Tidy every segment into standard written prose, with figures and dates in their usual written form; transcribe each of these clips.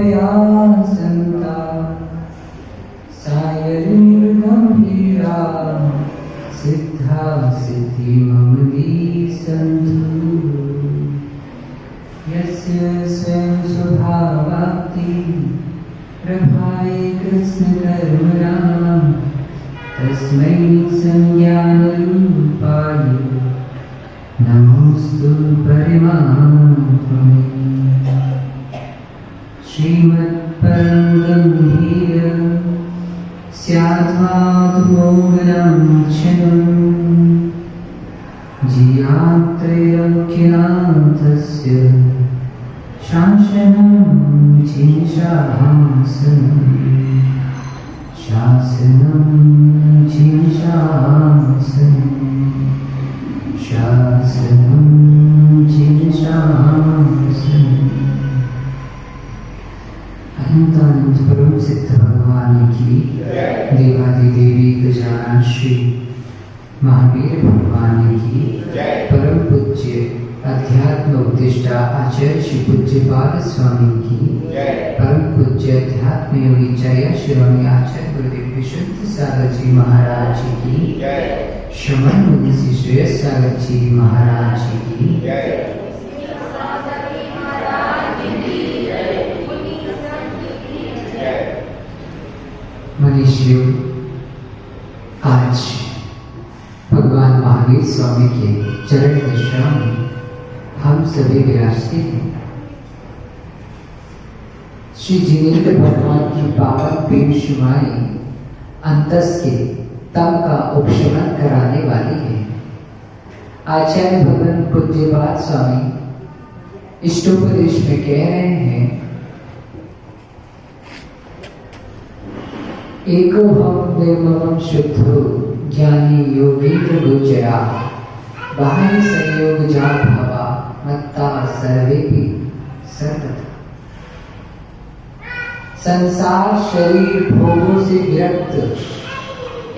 कृपया सन्ता सायर्गम्भीरा सिद्धा सिद्धि मम सन्तु यस्य स्वयं स्वभावाप्ति प्रभाये कृष्णकर्मणा तस्मै संज्ञानरूपाय नमोस्तु परमात्मने। श्रीमत्परं गम्भीर स्याद्वादुमोगनाक्षणम् जियात्रैरख्यातस्य शासनं अनंतानंद परम सिद्ध भगवान की देवादिदेवी गजानन श्री महावीर भगवान की परम पूज्य अध्यात्म उपदेष्टा आचार्य श्री पूज्यपाद स्वामी की परम पूज्य अध्यात्म योगी जय शिरोमणि आचार्य गुरुदेव विशुद्ध सागर जी महाराज की श्रमण मुनि श्री श्रेयस सागर जी महाराज की मनीषियों, आज भगवान महावीर स्वामी के चरण दशा में हम सभी विराजते हैं। श्री जिनेन्द्र भगवान की पावन पेशवाएं अंतस के तम का उपशमन कराने वाली है। आचार्य भगवान पूज्यपाद स्वामी इष्टोपदेश में कह रहे हैं, एको हम निर्ममं शुद्धो ज्ञानी योगेन्द्र गोचरा बाहरी संयोग जा भवा मत्ता सर्वेपि सर्वथा। संसार शरीर भोगों से विरक्त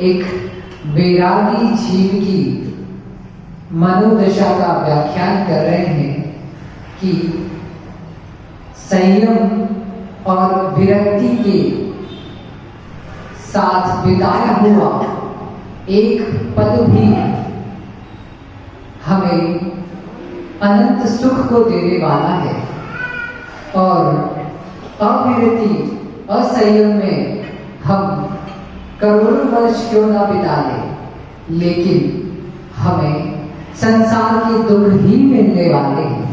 एक वैरागी जीव की मनोदशा का व्याख्यान कर रहे हैं कि संयम और विरक्ति के साथ बिताया हुआ एक पल भी हमें अनंत सुख को देने वाला है। और अविरति असंयम में हम करोड़ों वर्ष क्यों ना बिता लें, लेकिन हमें संसार के दुख ही मिलने वाले हैं।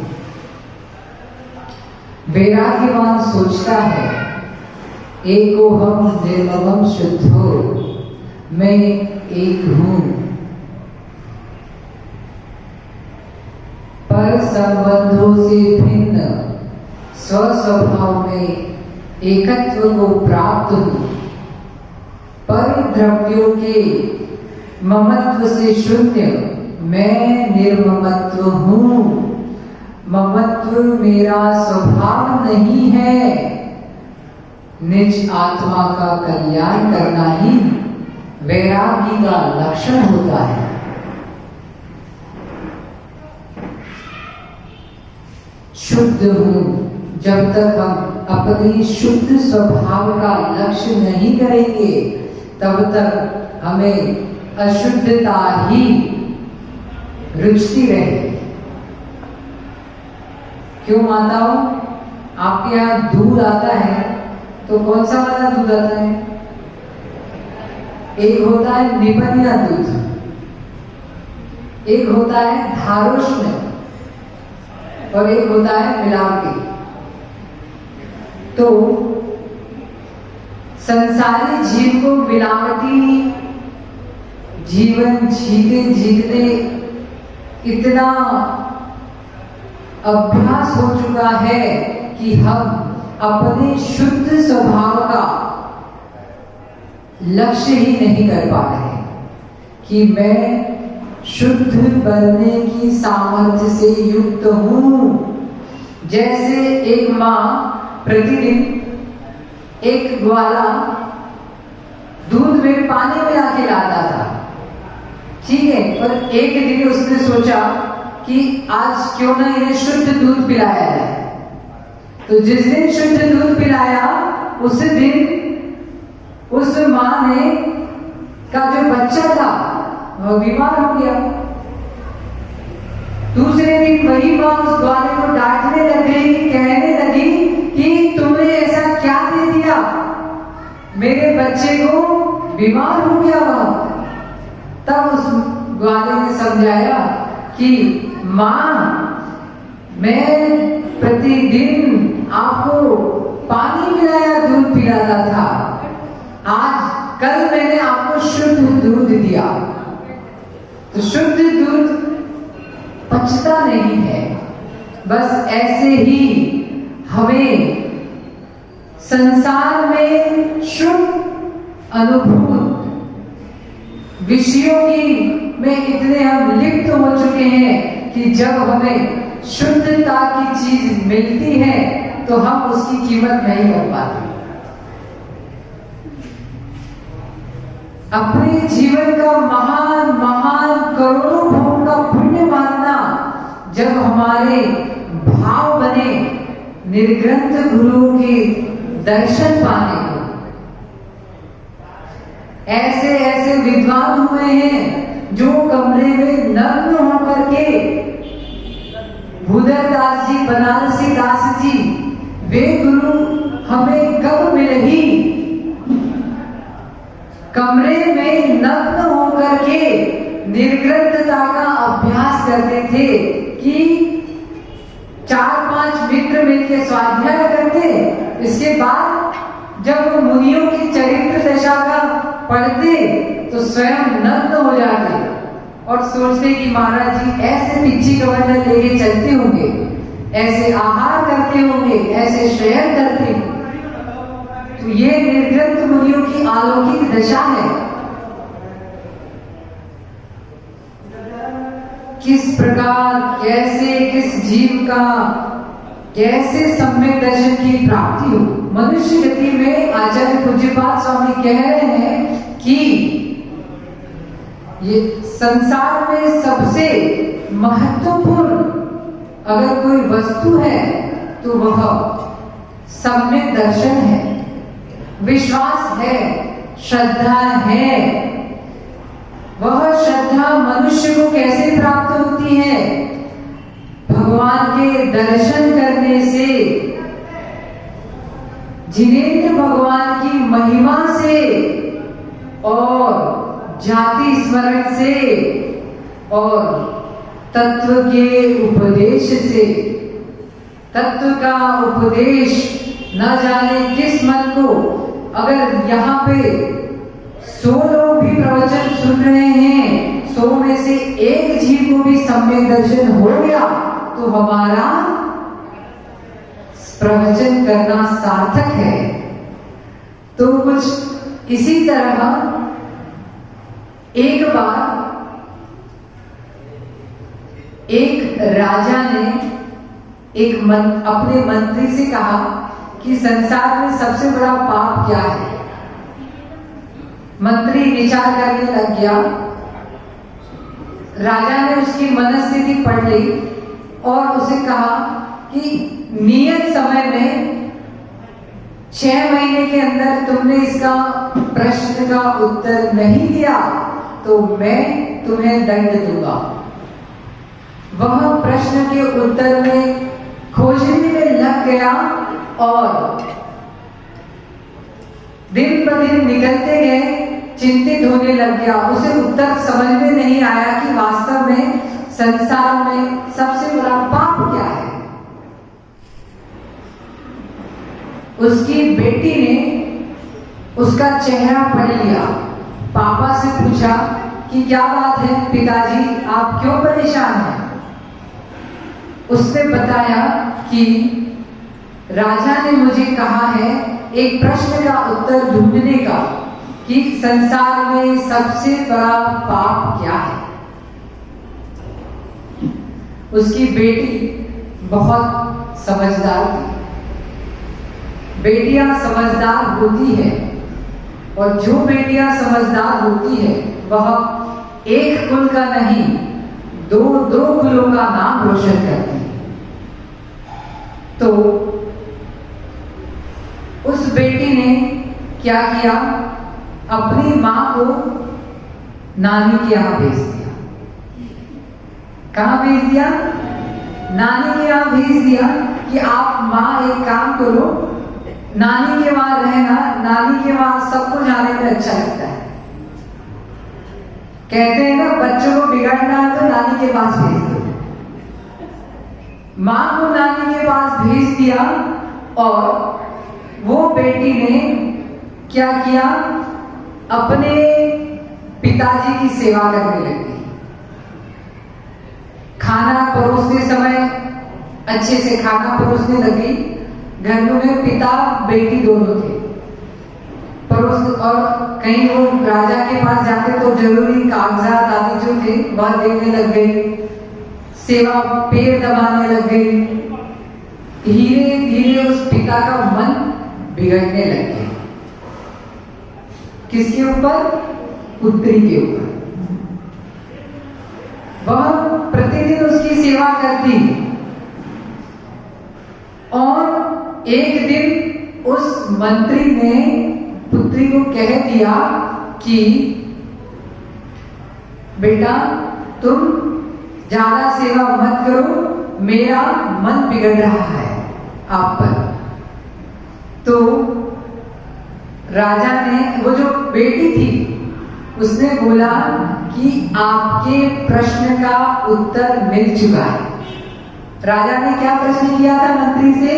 वैराग्यवान सोचता है, एको हम निर्ममं शुद्धो, मैं एक हूं, पर संबंधों से भिन्न स्वस्वभाव में एकत्व को प्राप्त हूं, पर द्रव्यों के ममत्व से शून्य मैं निर्ममत्व हूं। ममत्व मेरा स्वभाव नहीं है। निज आत्मा का कल्याण करना ही वैरागी का लक्षण होता है। शुद्ध हूं, जब तक हम अपने शुद्ध स्वभाव का लक्ष्य नहीं करेंगे तब तक हमें अशुद्धता ही रुचती रहेगी। क्यों माताओं, आपके यहाँ दूध आता है तो कौन सा वाला दूध आता है? एक होता है निपनिया दूध, एक होता है धारोष्ण और एक होता है मिलावटी। तो संसारी जीव को मिलावटी जीवन जीते जीते इतना अभ्यास हो चुका है कि हम अपने शुद्ध स्वभाव का लक्ष्य ही नहीं कर पा रहे कि मैं शुद्ध बनने की सामर्थ्य से युक्त हूं। जैसे एक मां प्रतिदिन एक ग्वाला दूध में पानी मिला के लाता था, ठीक है, पर एक दिन उसने सोचा कि आज क्यों ना इन्हें शुद्ध दूध पिलाया जाए। तो जिस दिन शुद्ध दूध पिलाया उस दिन उस माँ ने का जो बच्चा था वह बीमार हो गया। दूसरे दिन वही माँ उस ग्वाले को डांटने लगी, कहने लगी कि तुमने ऐसा क्या दे दिया, मेरे बच्चे को बीमार हो गया वह। तब उस ग्वाले ने समझाया कि माँ, मैं प्रतिदिन आपको पानी पिलाया, दूध पिलाता था, कल मैंने आपको शुद्ध दूध दिया। तो शुद्ध दूध पचता नहीं है। बस ऐसे ही हमें संसार में शुद्ध अनुभूत विषयों की में इतने हम लिप्त हो चुके हैं कि जब हमें शुद्धता की चीज मिलती है तो हम उसकी कीमत नहीं कर पाते। अपने जीवन का महान महान करोड़ों भोग का पुण्य मानना जब हमारे भाव बने निर्ग्रंथ गुरु के दर्शन पाने को। ऐसे ऐसे विद्वान हुए हैं जो कमरे में नग्न होकर के, भूधर दास जी, बनारसी दास जी, वे गुरु हमें कब मिले ही कमरे में नग्न होकर के निर्ग्रंथता का अभ्यास करते थे कि 4-5 मित्र मिलकर स्वाध्याय करते। इसके बाद जब वो मुनियों की चरित्र दशा का पढ़ते तो स्वयं नग्न हो जाते और सोचते कि महाराज जी ऐसे पिच्ची कमंडल लेके चलते होंगे, ऐसे आहार करते होंगे, ऐसे शयन करते। तो ये निर्ग्रंथ मुनियों की अलौकिक दशा है। किस प्रकार, कैसे, किस जीव का कैसे सम्यक दर्शन की प्राप्ति हो। मनुष्य गति में आचार्य पूज्यपाद स्वामी कह रहे हैं कि ये संसार में सबसे महत्वपूर्ण अगर कोई वस्तु है तो वह सम्यक दर्शन है, विश्वास है, श्रद्धा है। वह श्रद्धा मनुष्य को कैसे प्राप्त होती है? भगवान के दर्शन करने से, जिनेंद्र भगवान की महिमा से और जाति स्मरण से और तत्व के उपदेश से। तत्व का उपदेश न जाने किस मन को, अगर यहाँ पे 100 लोग भी प्रवचन सुन रहे हैं, 100 में से एक जीव को भी सम्यक दर्शन हो गया तो हमारा प्रवचन करना सार्थक है। तो कुछ इसी तरह एक बार एक राजा ने अपने मंत्री से कहा कि संसार में सबसे बड़ा पाप क्या है। मंत्री विचार करने लग गया। राजा ने उसकी मनस्थिति पढ़ ली और उसे कहा कि नियत समय में 6 महीने के अंदर तुमने इसका प्रश्न का उत्तर नहीं दिया तो मैं तुम्हें दंड दूंगा। वह प्रश्न के उत्तर में खोजने में लग गया और दिन ब दिन निकलते गए, चिंतित होने लग गया। उसे उत्तर समझ में नहीं आया कि वास्तव में संसार में सबसे बड़ा पाप क्या है। उसकी बेटी ने उसका चेहरा पढ़ लिया, पापा से पूछा कि क्या बात है पिताजी, आप क्यों परेशान हैं। उसने बताया कि राजा ने मुझे कहा है एक प्रश्न का उत्तर ढूंढने का कि संसार में सबसे बड़ा पाप क्या है। उसकी बेटी बहुत समझदार थी। बेटियां समझदार होती है और जो बेटियां समझदार होती है वह एक कुल का नहीं, दो कुलों का नाम रोशन करती है। तो उस बेटी ने क्या किया, अपनी मां को नानी के यहाँ भेज दिया। कहाँ भेज दिया? नानी के यहाँ भेज दिया कि आप माँ एक काम करो, नानी के वहां रहना, नानी के वहां सबको जाने में अच्छा लगता है। कहते हैं ना, बच्चों को बिगड़ना है तो नानी के पास भेज दो। मां को नानी के पास भेज दिया और वो बेटी ने क्या किया, अपने पिताजी की सेवा करने लगी। खाना परोसते समय अच्छे से खाना परोसने लगी। घर में पिता बेटी दोनों थे। परोस और कहीं वो राजा के पास जाते तो जरूरी कागजात आदि जो थे वह देने लग गई, सेवा पैर दबाने लग गई। धीरे धीरे उस पिता का मन बिगड़ने लग गया। किसके ऊपर? पुत्री के ऊपर। वह प्रतिदिन उसकी सेवा करती और एक दिन उस मंत्री ने पुत्री को कह दिया कि बेटा तुम ज्यादा सेवा मत करो, मेरा मन बिगड़ रहा है आप पर। तो राजा ने, वो जो बेटी थी उसने बोला कि आपके प्रश्न का उत्तर मिल चुका है। राजा ने क्या प्रश्न किया था मंत्री से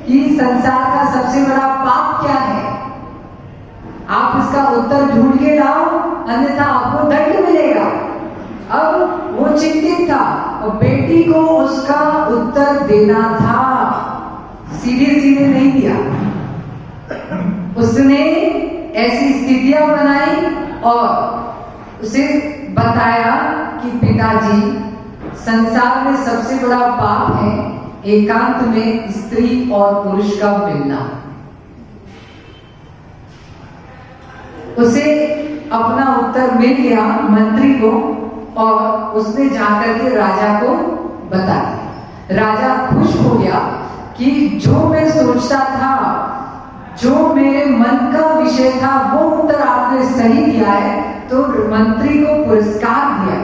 कि संसार का सबसे बड़ा पाप क्या है, आप इसका उत्तर ढूंढ के लाओ, अन्यथा आपको दंड मिलेगा। अब वो चिंतित था और बेटी को उसका उत्तर देना था, सीधे सीधे नहीं दिया। उसने ऐसी स्थितियां बनाई और उसे बताया कि पिताजी, संसार में सबसे बड़ा पाप है एकांत में स्त्री और पुरुष का मिलना। उसे अपना उत्तर मिल गया मंत्री को और उसने जाकर के राजा को बता दिया। राजा खुश हो गया कि जो मैं सोचता था, जो मेरे मन का विषय था, वो उत्तर आपने सही दिया है, तो मंत्री को पुरस्कार दिया।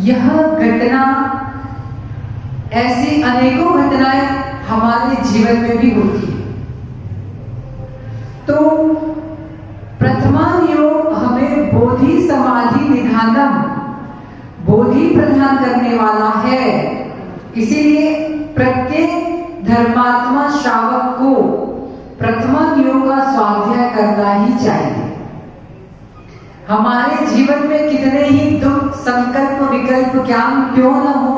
यह घटना, ऐसी अनेकों घटनाएं हमारे जीवन में भी होती है। तो प्रथमान योग हमें बोधि समाधि निधानम, बोधि प्रदान करने वाला है। इसीलिए प्रत्येक धर्मात्मा श्रावक को प्रथमान योग का स्वाध्याय करना ही चाहिए। हमारे जीवन में कितने ही दुख, संकल्प, विकल्प क्यों न हो,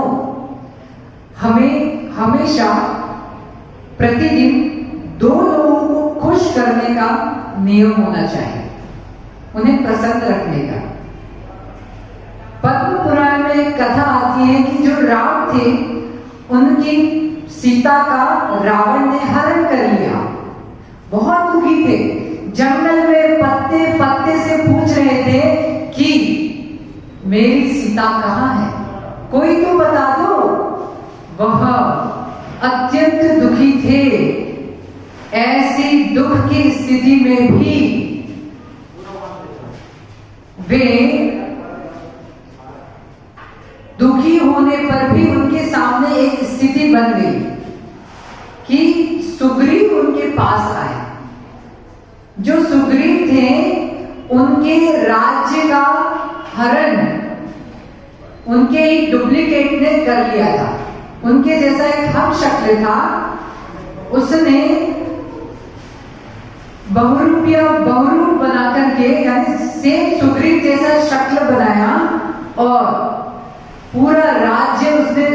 हमें हमेशा प्रतिदिन 2 लोगों को खुश करने का नियम होना चाहिए, उन्हें प्रसन्न रखने का। पद्म पुराण में एक कथा आती है कि जो राम थे, उनकी सीता का रावण ने हरण कर लिया। बहुत दुखी थे, जंगल में पत्ते पत्ते से पूछ रहे थे कि मेरी सीता कहाँ है, कोई तो बता दो। वह अत्यंत दुखी थे। ऐसी दुख की स्थिति में भी वे, दुखी होने पर भी उनके सामने एक स्थिति बन गई कि सुग्रीव उनके पास आए। जो सुग्रीव थे, उनके राज्य का हरण उनके एक डुप्लीकेट ने कर लिया था। उनके जैसा एक हम शक्ल था, उसने बहुरूप बना करके, यानी सेम सुग्रीव जैसा शक्ल बनाया और पूरा राज्य उसने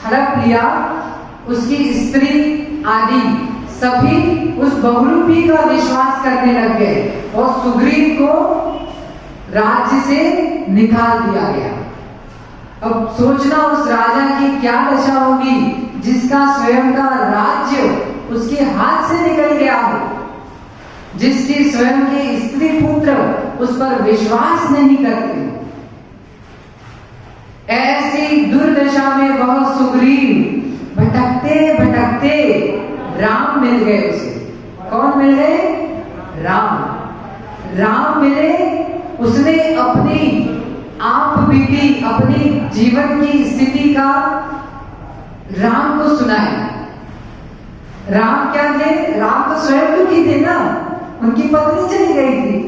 हड़प लिया। उसकी स्त्री आदि सभी उस बहुरूपी का विश्वास करने लग गए और सुग्रीव को राज्य से निकाल दिया गया। अब सोचना उस राजा की क्या दशा होगी जिसका स्वयं का राज्य उसके हाथ से निकल गया हो, जिसके स्वयं के स्त्री पुत्र उस पर विश्वास नहीं करते। ऐसी दुर्दशा में वह सुग्रीव भटकते भटकते राम मिल गए उसे। कौन मिल गए? राम। राम मिले, उसने अपनी आप बीती, अपनी जीवन की स्थिति का राम को सुनाया। राम क्या थे? राम तो स्वयं दुखी थे ना, उनकी पत्नी चली गई थी।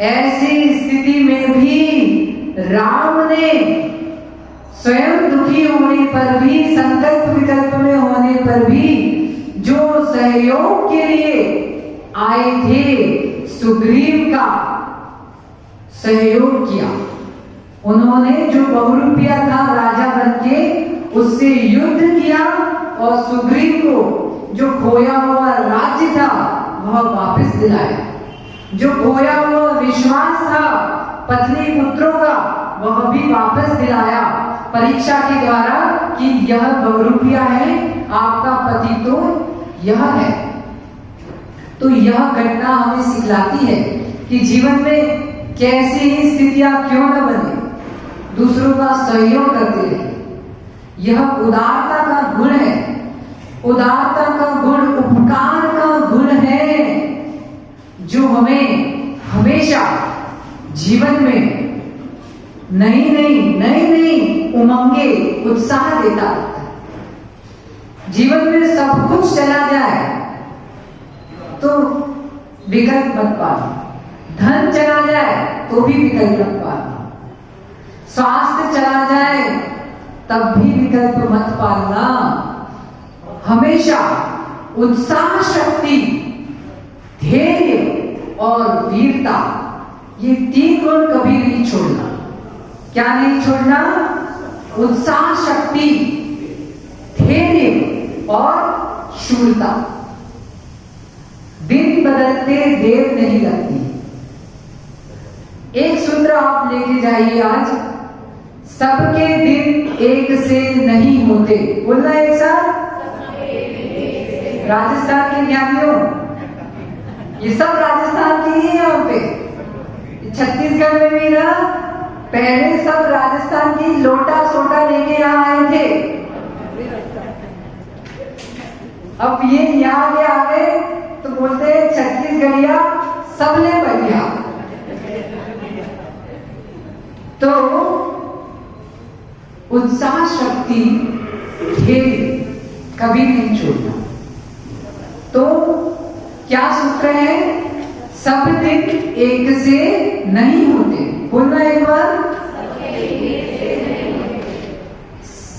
ऐसी स्थिति में भी राम ने स्वयं दुखी होने पर भी, संकल्प विकल्प में होने पर भी जो सहयोग के लिए आए थे, सुग्रीव का सहयोग किया। उन्होंने जो बहुरूपिया था राजा बनके, उससे युद्ध किया और सुग्रीव को जो खोया हुआ राज्य था वह वापस दिलाया। जो खोया हुआ विश्वास था पत्नी पुत्रों का, वह भी वापस दिलाया परीक्षा के द्वारा कि यह बहुरूपिया है, आपका पति तो यह है। तो यह घटना हमें सिखलाती है कि जीवन में कैसी ही स्थितियां क्यों न बने, दूसरों का सहयोग करते रहे। यह उदारता का गुण है। उदारता का गुण, उपकार का गुण है, जो हमें हमेशा जीवन में नई नई उमंगे, उत्साह देता है। जीवन में सब कुछ चला जाए तो विकल्प मत पाना, धन चला जाए तो भी विकल्प मत पाना, स्वास्थ्य चला जाए तब भी विकल्प मत पालना। हमेशा उत्साह, शक्ति, धैर्य और वीरता, ये 3 गुण कभी नहीं छोड़ना। क्या नहीं छोड़ना? उत्साह, शक्ति, धैर्य और शूरता। दिन बदलते देर नहीं लगती। एक सूत्र आप लेके जाइए आज, सबके दिन एक से नहीं होते। बोलना एक साथ। राजस्थान के ज्ञानियों, ये सब राजस्थान के ही है। यहाँ पे छत्तीसगढ़ में भी ना, पहले सब राजस्थान की लोटा सोटा लेके यहाँ आए थे। अब ये यहाँ के आ गए तो बोलते हैं छत्तीसगढ़िया सबले बढ़िया। तो उत्साह, शक्ति, धैर्य कभी नहीं छोड़ना। तो क्या सूत्र है? सब दिन एक से नहीं होते। बोलना एक बार।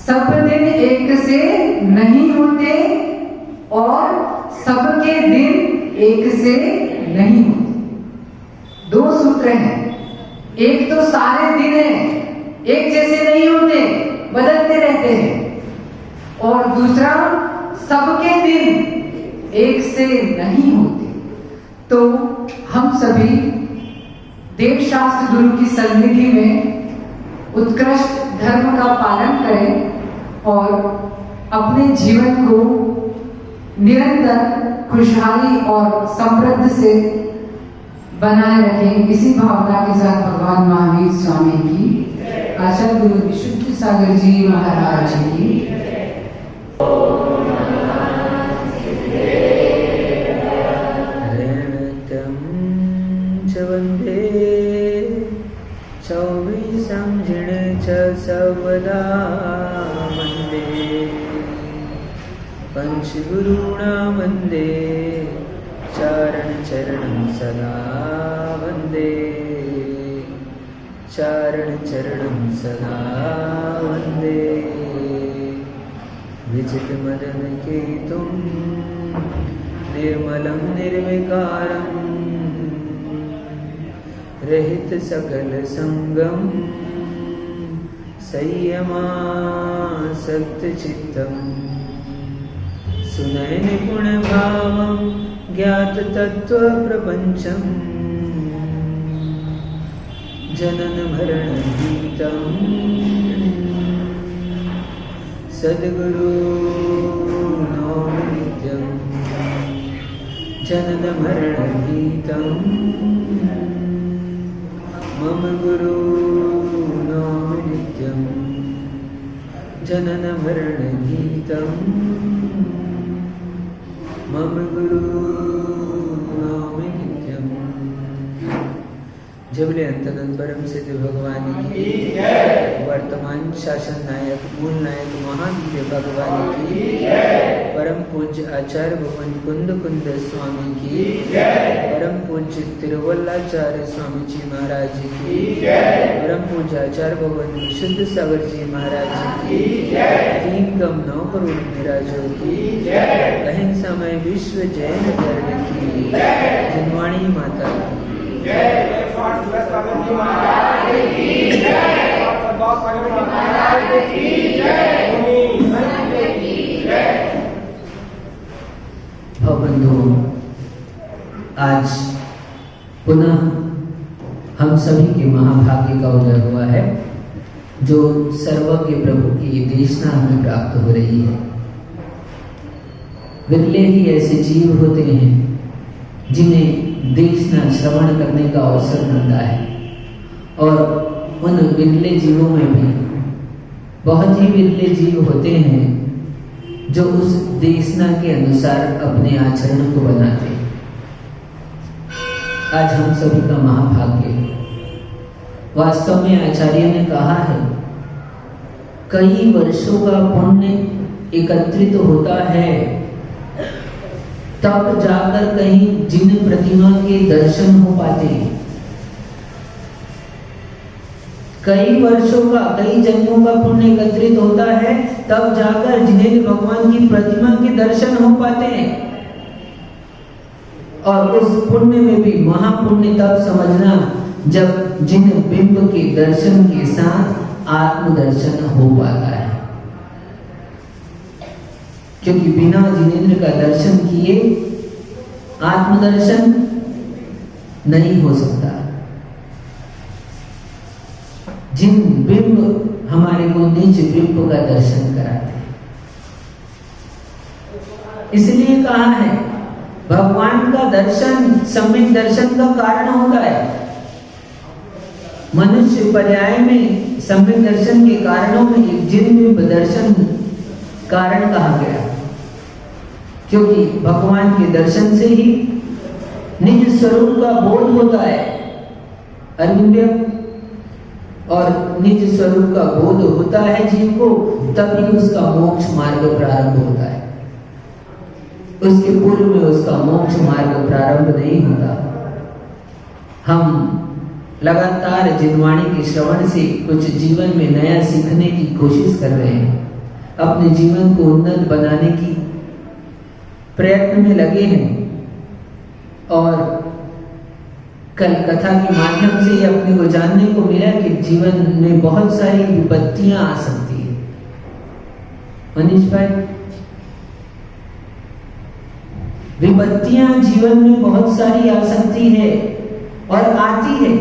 सब दिन एक से नहीं होते और सबके दिन एक से नहीं होते। 2 सूत्र हैं। एक तो सारे दिन हैं, एक जैसे नहीं होते, बदलते रहते हैं। और दूसरा, सबके दिन एक से नहीं होते। तो हम सभी देव शास्त्र गुरु की सन्निधि में उत्कृष्ट धर्म का पालन करें और अपने जीवन को निरंतर खुशहाली और समृद्ध से बनाए रखें। इसी भावना के साथ भगवान महावीर स्वामी की, आचार्य गुरु विशुद्ध सागर जी महाराज की, वंदे चौबीसं जिण च सर्वदा वंदे पंचगुरूणा वंदे चारण चरणं सदा वंदे चारण चरणं सदा वंदे विजितमदनकेतुं निर्मलं निर्विकारम् रहित सकल संगम संयमा सत्यचित्तम सुनय निपुण भावं ज्ञात तत्व प्रपंचम जनन मरण गीतम सद्गुरु नौमि नित्यं जनन मरण गीतम मम गुरु नौमि नित्यं जनन मरण गीतम्। मम गुरु नाम नित्यम। जबले अंतगत परम सिद्ध भगवान की वर्तमान शासन नायक मूल नायक महावीर भगवान की परम पूज्य आचार्य भगवान कुंद कुंद स्वामी की परम पूज्य तिरुवल्लाचार्य स्वामी जी महाराज की परम पूज्य आचार्य भगवान विशुद्ध सागर जी महाराज की 3 कम 9 करोड़ मेराजों की अहिंसामय विश्व जैन धर्म की जिनवाणी माता की बंधुओं, आज पुनः हम सभी के महाभाग्य का उदय हुआ है जो सर्वज्ञ प्रभु की देशना हमें प्राप्त हो रही है। विरले ही ऐसे जीव होते हैं जिन्हें देशना श्रवण करने का अवसर मिलता है और उन विरले जीवों में भी बहुत ही विरले जीव होते हैं जो उस देशना के अनुसार अपने आचरण को बनाते हैं। आज हम सभी का महाभाग्य। वास्तव में आचार्य ने कहा है कई वर्षों का पुण्य एकत्रित होता है तब जाकर कहीं जिन प्रतिमा के दर्शन हो पाते हैं। कई वर्षों का कई जन्मों का पुण्य एकत्रित होता है तब जाकर जिन्हें भगवान की प्रतिमा के दर्शन हो पाते हैं। और उस पुण्य में भी महापुण्य तब समझना जब जिन बिंब के दर्शन के साथ आत्मदर्शन हो पाता है, क्योंकि बिना जिनेंद्र का दर्शन किए आत्मदर्शन नहीं हो सकता। जिन बिंब हमारे को निज बिंब का दर्शन कराते हैं, इसलिए कहा है भगवान का दर्शन सम्यक दर्शन का कारण होता है। मनुष्य पर्याय में सम्यक दर्शन के कारणों में एक जिन बिंब दर्शन कारण कहा गया, क्योंकि भगवान के दर्शन से ही निज स्वरूप का बोध होता है अरविंद, और निज स्वरूप का बोध होता है जीव को तभी उसका मोक्ष मार्ग प्रारंभ होता है। उसके पूर्व में उसका मोक्ष मार्ग प्रारंभ नहीं होता। हम लगातार जिनवाणी के श्रवण से कुछ जीवन में नया सीखने की कोशिश कर रहे हैं, अपने जीवन को उन्नत बनाने की प्रयत्न में लगे हैं। और कल कथा के माध्यम से अपने को जानने को मिला कि जीवन में बहुत सारी विपत्तियां आ सकती है। मनीष भाई, विपत्तियां जीवन में बहुत सारी आ सकती है और आती है।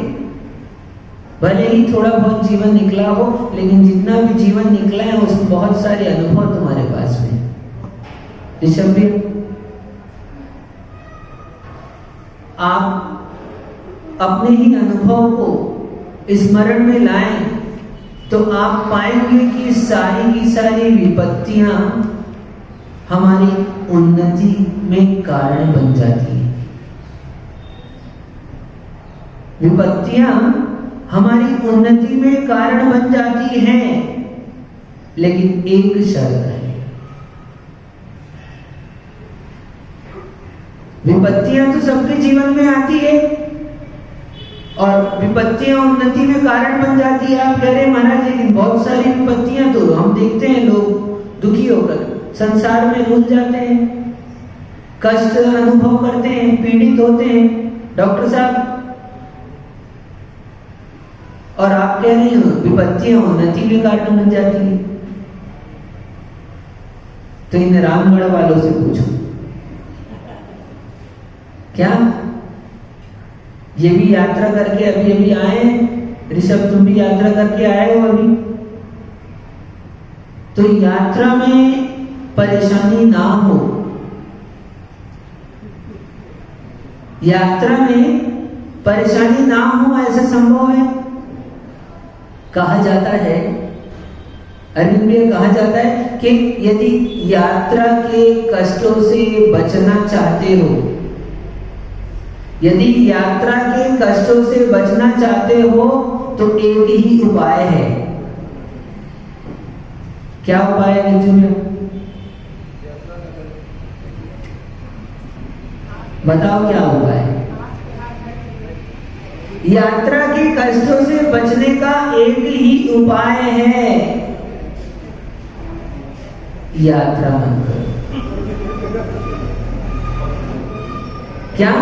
भले ही थोड़ा बहुत जीवन निकला हो, लेकिन जितना भी जीवन निकला है उसमें बहुत सारे अनुभव तुम्हारे पास में। ऋषभ भी, आप अपने ही अनुभव को स्मरण में लाएं तो आप पाएंगे कि सारी की सारी विपत्तियां हमारी उन्नति में कारण बन जाती है। विपत्तियां हमारी उन्नति में कारण बन जाती हैं, लेकिन एक शर्त है। विपत्तियां तो सबके जीवन में आती है और विपत्तियां उन्नति में कारण बन जाती है। आप कह रहे महाराज लेकिन बहुत सारी विपत्तियां तो हम देखते हैं लोग दुखी होकर संसार में रुल जाते हैं, कष्ट अनुभव करते हैं, पीड़ित होते हैं डॉक्टर साहब, और आप कह रहे हैं विपत्तियां उन्नति के कारण बन जाती है। तो इन रामगढ़ वालों से पूछो, क्या ये भी यात्रा करके अभी अभी आए हैं? ऋषभ, तुम भी यात्रा करके आए हो अभी? तो यात्रा में परेशानी ना हो, यात्रा में परेशानी ना हो ऐसा संभव है? कहा जाता है अरविंद में कहा जाता है कि यदि यात्रा के कष्टों से बचना चाहते हो, यदि यात्रा के कष्टों से बचना चाहते हो तो एक ही उपाय है। क्या उपाय है मित्रों? बताओ क्या उपाय है? यात्रा के कष्टों से बचने का एक ही उपाय है, यात्रा मत करो। क्या?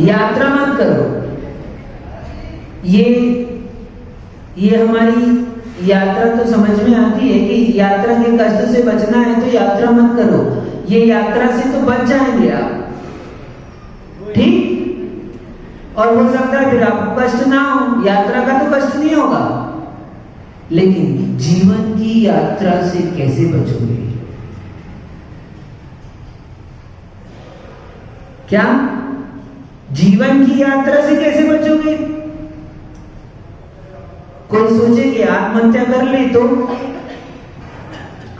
यात्रा मत करो। ये हमारी यात्रा तो समझ में आती है कि यात्रा के कष्ट से बचना है तो यात्रा मत करो। ये यात्रा से तो बच जाएंगे आप, ठीक? और हो सकता है फिर आपको कष्ट ना हो, यात्रा का तो कष्ट नहीं होगा, लेकिन जीवन की यात्रा से कैसे बचोगे? क्या? जीवन की यात्रा से कैसे बचोगे? कोई सोचे कि आत्महत्या कर ले तो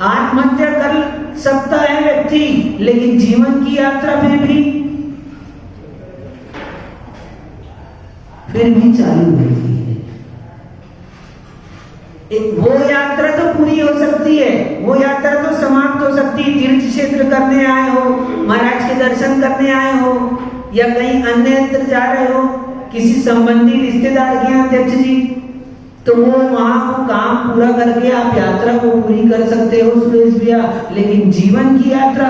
आत्महत्या कर सकता है व्यक्ति, लेकिन जीवन की यात्रा फिर भी चालू रहती है। वो यात्रा तो पूरी हो सकती है, वो यात्रा तो समाप्त हो सकती है। तीर्थ क्षेत्र करने आए हो, महाराज के दर्शन करने आए हो, या कहीं अन्यत्र जा रहे हो किसी संबंधी रिश्तेदार के यहाँ अध्यक्ष जी, तो वो वहां को काम पूरा करके आप यात्रा को पूरी कर सकते हो सुरेश भैया। लेकिन जीवन की यात्रा,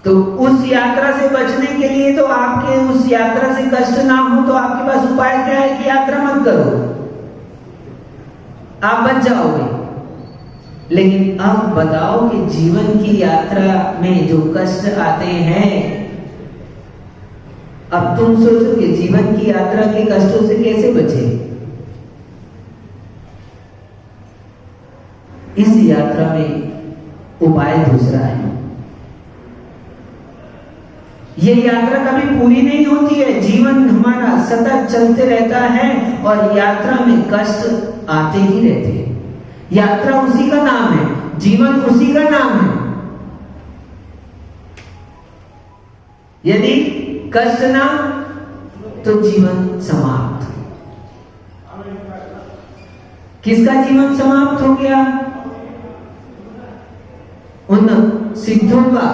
तो उस यात्रा से बचने के लिए तो आपके उस यात्रा से कष्ट ना हो तो आपके पास उपाय क्या है कि यात्रा मत करो, आप बच जाओगे। लेकिन अब बताओ कि जीवन की यात्रा में जो कष्ट आते हैं, अब तुम सोचो कि जीवन की यात्रा के कष्टों से कैसे बचे। इस यात्रा में उपाय दूसरा है। ये यात्रा कभी पूरी नहीं होती है, जीवन हमारा सतत चलते रहता है और यात्रा में कष्ट आते ही रहते हैं। यात्रा उसी का नाम है, जीवन उसी का नाम है। यदि कष्ट ना तो जीवन समाप्त। किसका जीवन समाप्त हो गया? उन सिद्धों का,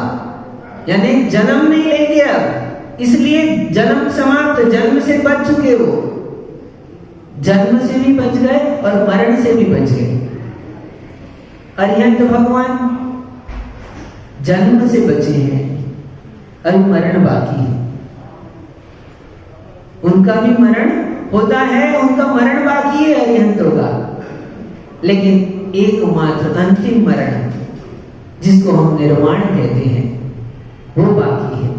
यानी जन्म नहीं लेंगे अब, इसलिए जन्म समाप्त, जन्म से बच चुके हो। जन्म से भी बच गए और मरण से भी बच गए। अरिहंत भगवान जन्म से बचे हैं और मरण बाकी है। उनका भी मरण होता है, उनका मरण बाकी है अरिहंतों का, लेकिन एकमात्र अंतिम मरण जिसको हम निर्वाण कहते हैं वो बाकी है।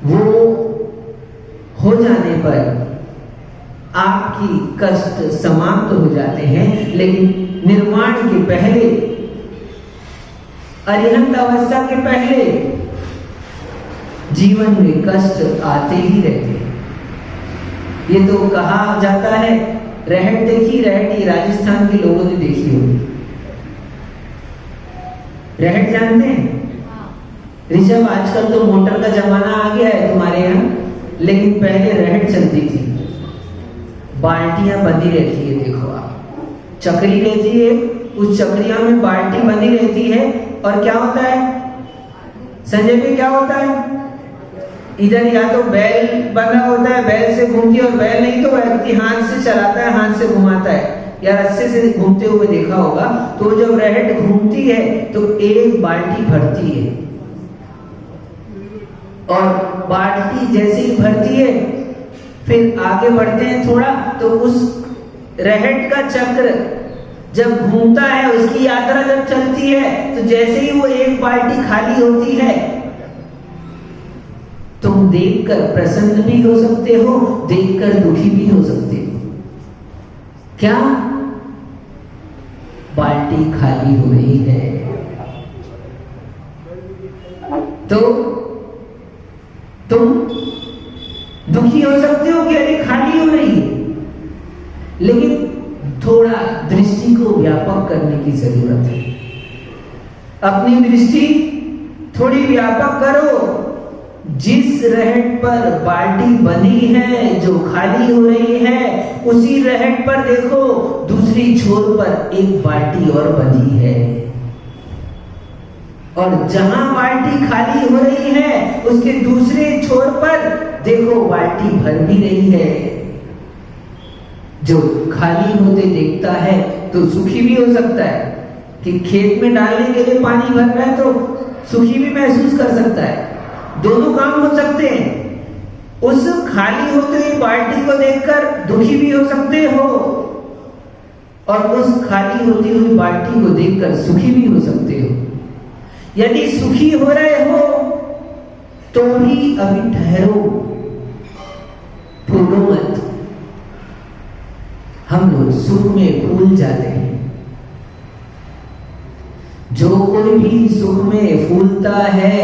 वो हो जाने पर आपकी कष्ट समाप्त हो जाते हैं, लेकिन निर्वाण के पहले, अरिहंत अवस्था के पहले जीवन में कष्ट आते ही रहते हैं। ये तो कहा जाता है, रहट देखी, रहट ये राजस्थान के लोगों ने देखी होगी। रहट जानते हैं? ऋषभ, आजकल तो मोटर का जमाना आ गया है तुम्हारे यहाँ, लेकिन पहले रहट चलती थी। बाल्टियां बंधी रहती है, देखो आप, चक्री रहती है, उस चक्रिया में बाल्टी बंधी रहती है, और क्या होता है संजय भी, क्या होता है? इधर या तो बैल बंधा होता है, बैल से घूमती है, और बैल नहीं तो व्यक्ति हाथ से चलाता है, हाथ से घुमाता है, या रस्से से घूमते हुए देखा होगा। तो जब रहट घूमती है तो एक बाल्टी भरती है, और बाल्टी जैसे ही भरती है फिर आगे बढ़ते हैं थोड़ा, तो उस रहट का चक्र जब घूमता है, उसकी यात्रा जब चलती है, तो जैसे ही वो एक बाल्टी खाली होती है, तुम देखकर प्रसन्न भी हो सकते हो, देखकर दुखी भी हो सकते हो। क्या? बाल्टी खाली हो रही है, तो तुम दुखी हो सकते हो कि अरे खाली हो रही है, को व्यापक करने की जरूरत है। अपनी दृष्टि थोड़ी व्यापक करो। जिस रहट पर बाल्टी बनी है, जो खाली हो रही है, उसी रहट पर देखो दूसरी छोर पर एक बाल्टी और बनी है, और जहां बाल्टी खाली हो रही है उसके दूसरे छोर पर देखो बाल्टी भर भी रही है। जो खाली होते देखता है तो सुखी भी हो सकता है कि खेत में डालने के लिए पानी भर रहा है, तो सुखी भी महसूस कर सकता है। दोनों काम हो सकते हैं। उस खाली होते हुई बाल्टी को देखकर दुखी भी हो सकते हो, और उस खाली होती हुई बाल्टी को देखकर सुखी भी हो सकते हो। यदि सुखी हो रहे हो तो भी अभी ठहरो, फूलो मत। हम लोग सुख में भूल जाते हैं। जो कोई भी सुख में फूलता है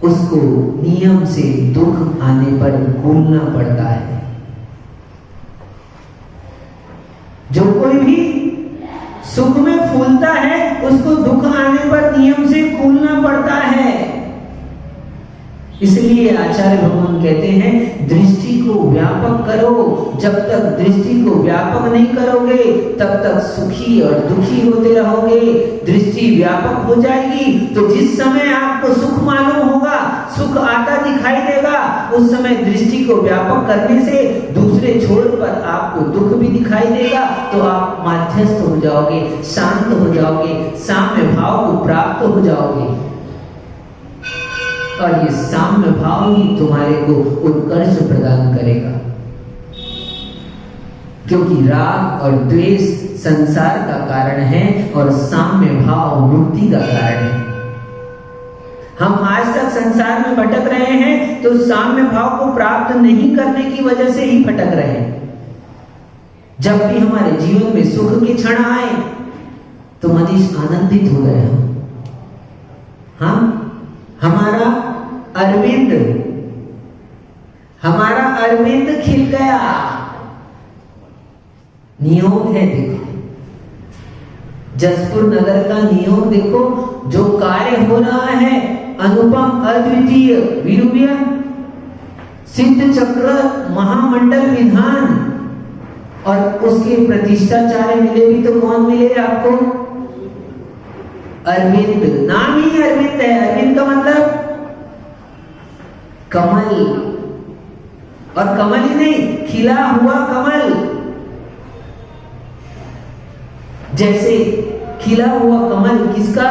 उसको नियम से दुख आने पर भूलना पड़ता है। जो कोई भी सुख में फूलता है उसको दुख आने पर नियम से भूलना पड़ता है। इसलिए आचार्य भगवान कहते हैं दृष्टि को व्यापक करो। जब तक दृष्टि को व्यापक नहीं करोगे तब तक सुखी और दुखी होते रहोगे। दृष्टि व्यापक हो जाएगी तो जिस समय आपको सुख मालूम होगा, सुख आता दिखाई देगा, उस समय दृष्टि को व्यापक करने से दूसरे छोर पर आपको दुख भी दिखाई देगा, तो आप मध्यस्थ हो जाओगे, शांत हो जाओगे, साम्य भाव को प्राप्त हो जाओगे। और ये साम्य भाव ही तुम्हारे को उत्कर्ष प्रदान करेगा, क्योंकि राग और द्वेष संसार का कारण है और साम्य भाव मुक्ति का कारण है। हम आज तक संसार में भटक रहे हैं तो साम्य भाव को प्राप्त नहीं करने की वजह से ही भटक रहे हैं। जब भी हमारे जीवन में सुख के क्षण आए तो मनीष आनंदित हो गए हम। हाँ, हमारा अरविंद खिल गया। नियोग है, देखो जसपुर नगर का नियोग देखो, जो कार्य हो रहा है अनुपम अद्वितीय वीरूबिया सिद्ध चक्र महामंडल विधान, और उसके प्रतिष्ठाचार्य मिले भी तो कौन मिले आपको? अरविंद। नाम ही अरविंद है। अरविंद का मतलब कमल, और कमल ही नहीं, खिला हुआ कमल। जैसे खिला हुआ कमल किसका?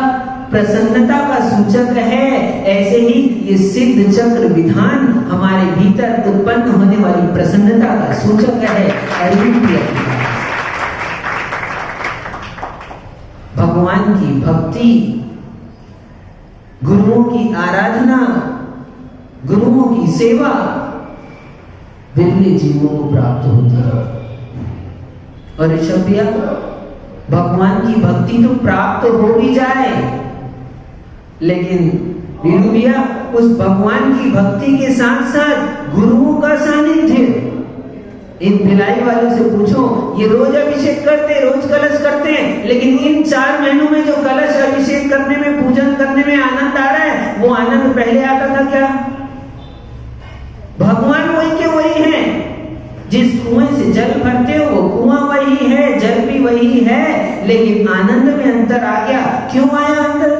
प्रसन्नता का सूचक है, ऐसे ही ये सिद्ध चक्र विधान हमारे भीतर उत्पन्न होने वाली प्रसन्नता का सूचक है। अरविंद भगवान की भक्ति, गुरुओं की आराधना, गुरुओं की सेवा विरले जीवों को प्राप्त होती है। और ऋषभ भैया, भगवान की भक्ति तो प्राप्त हो भी जाए, लेकिन वीरू भैया उस भगवान की भक्ति के साथ साथ गुरुओं का सानिध्य। इन भिलाई वालों से पूछो, ये रोज अभिषेक करते, रोज कलश करते हैं, लेकिन इन 4 महीनों में जो कलश अभिषेक करने में, पूजन करने में आनंद आ रहा है, वो आनंद पहले आता था क्या? भगवान वही के वही हैं। जिस कुएं से जल भरते हो वो कुआं वही है, जल भी वही है, लेकिन आनंद में अंतर आ गया। क्यों आया अंतर?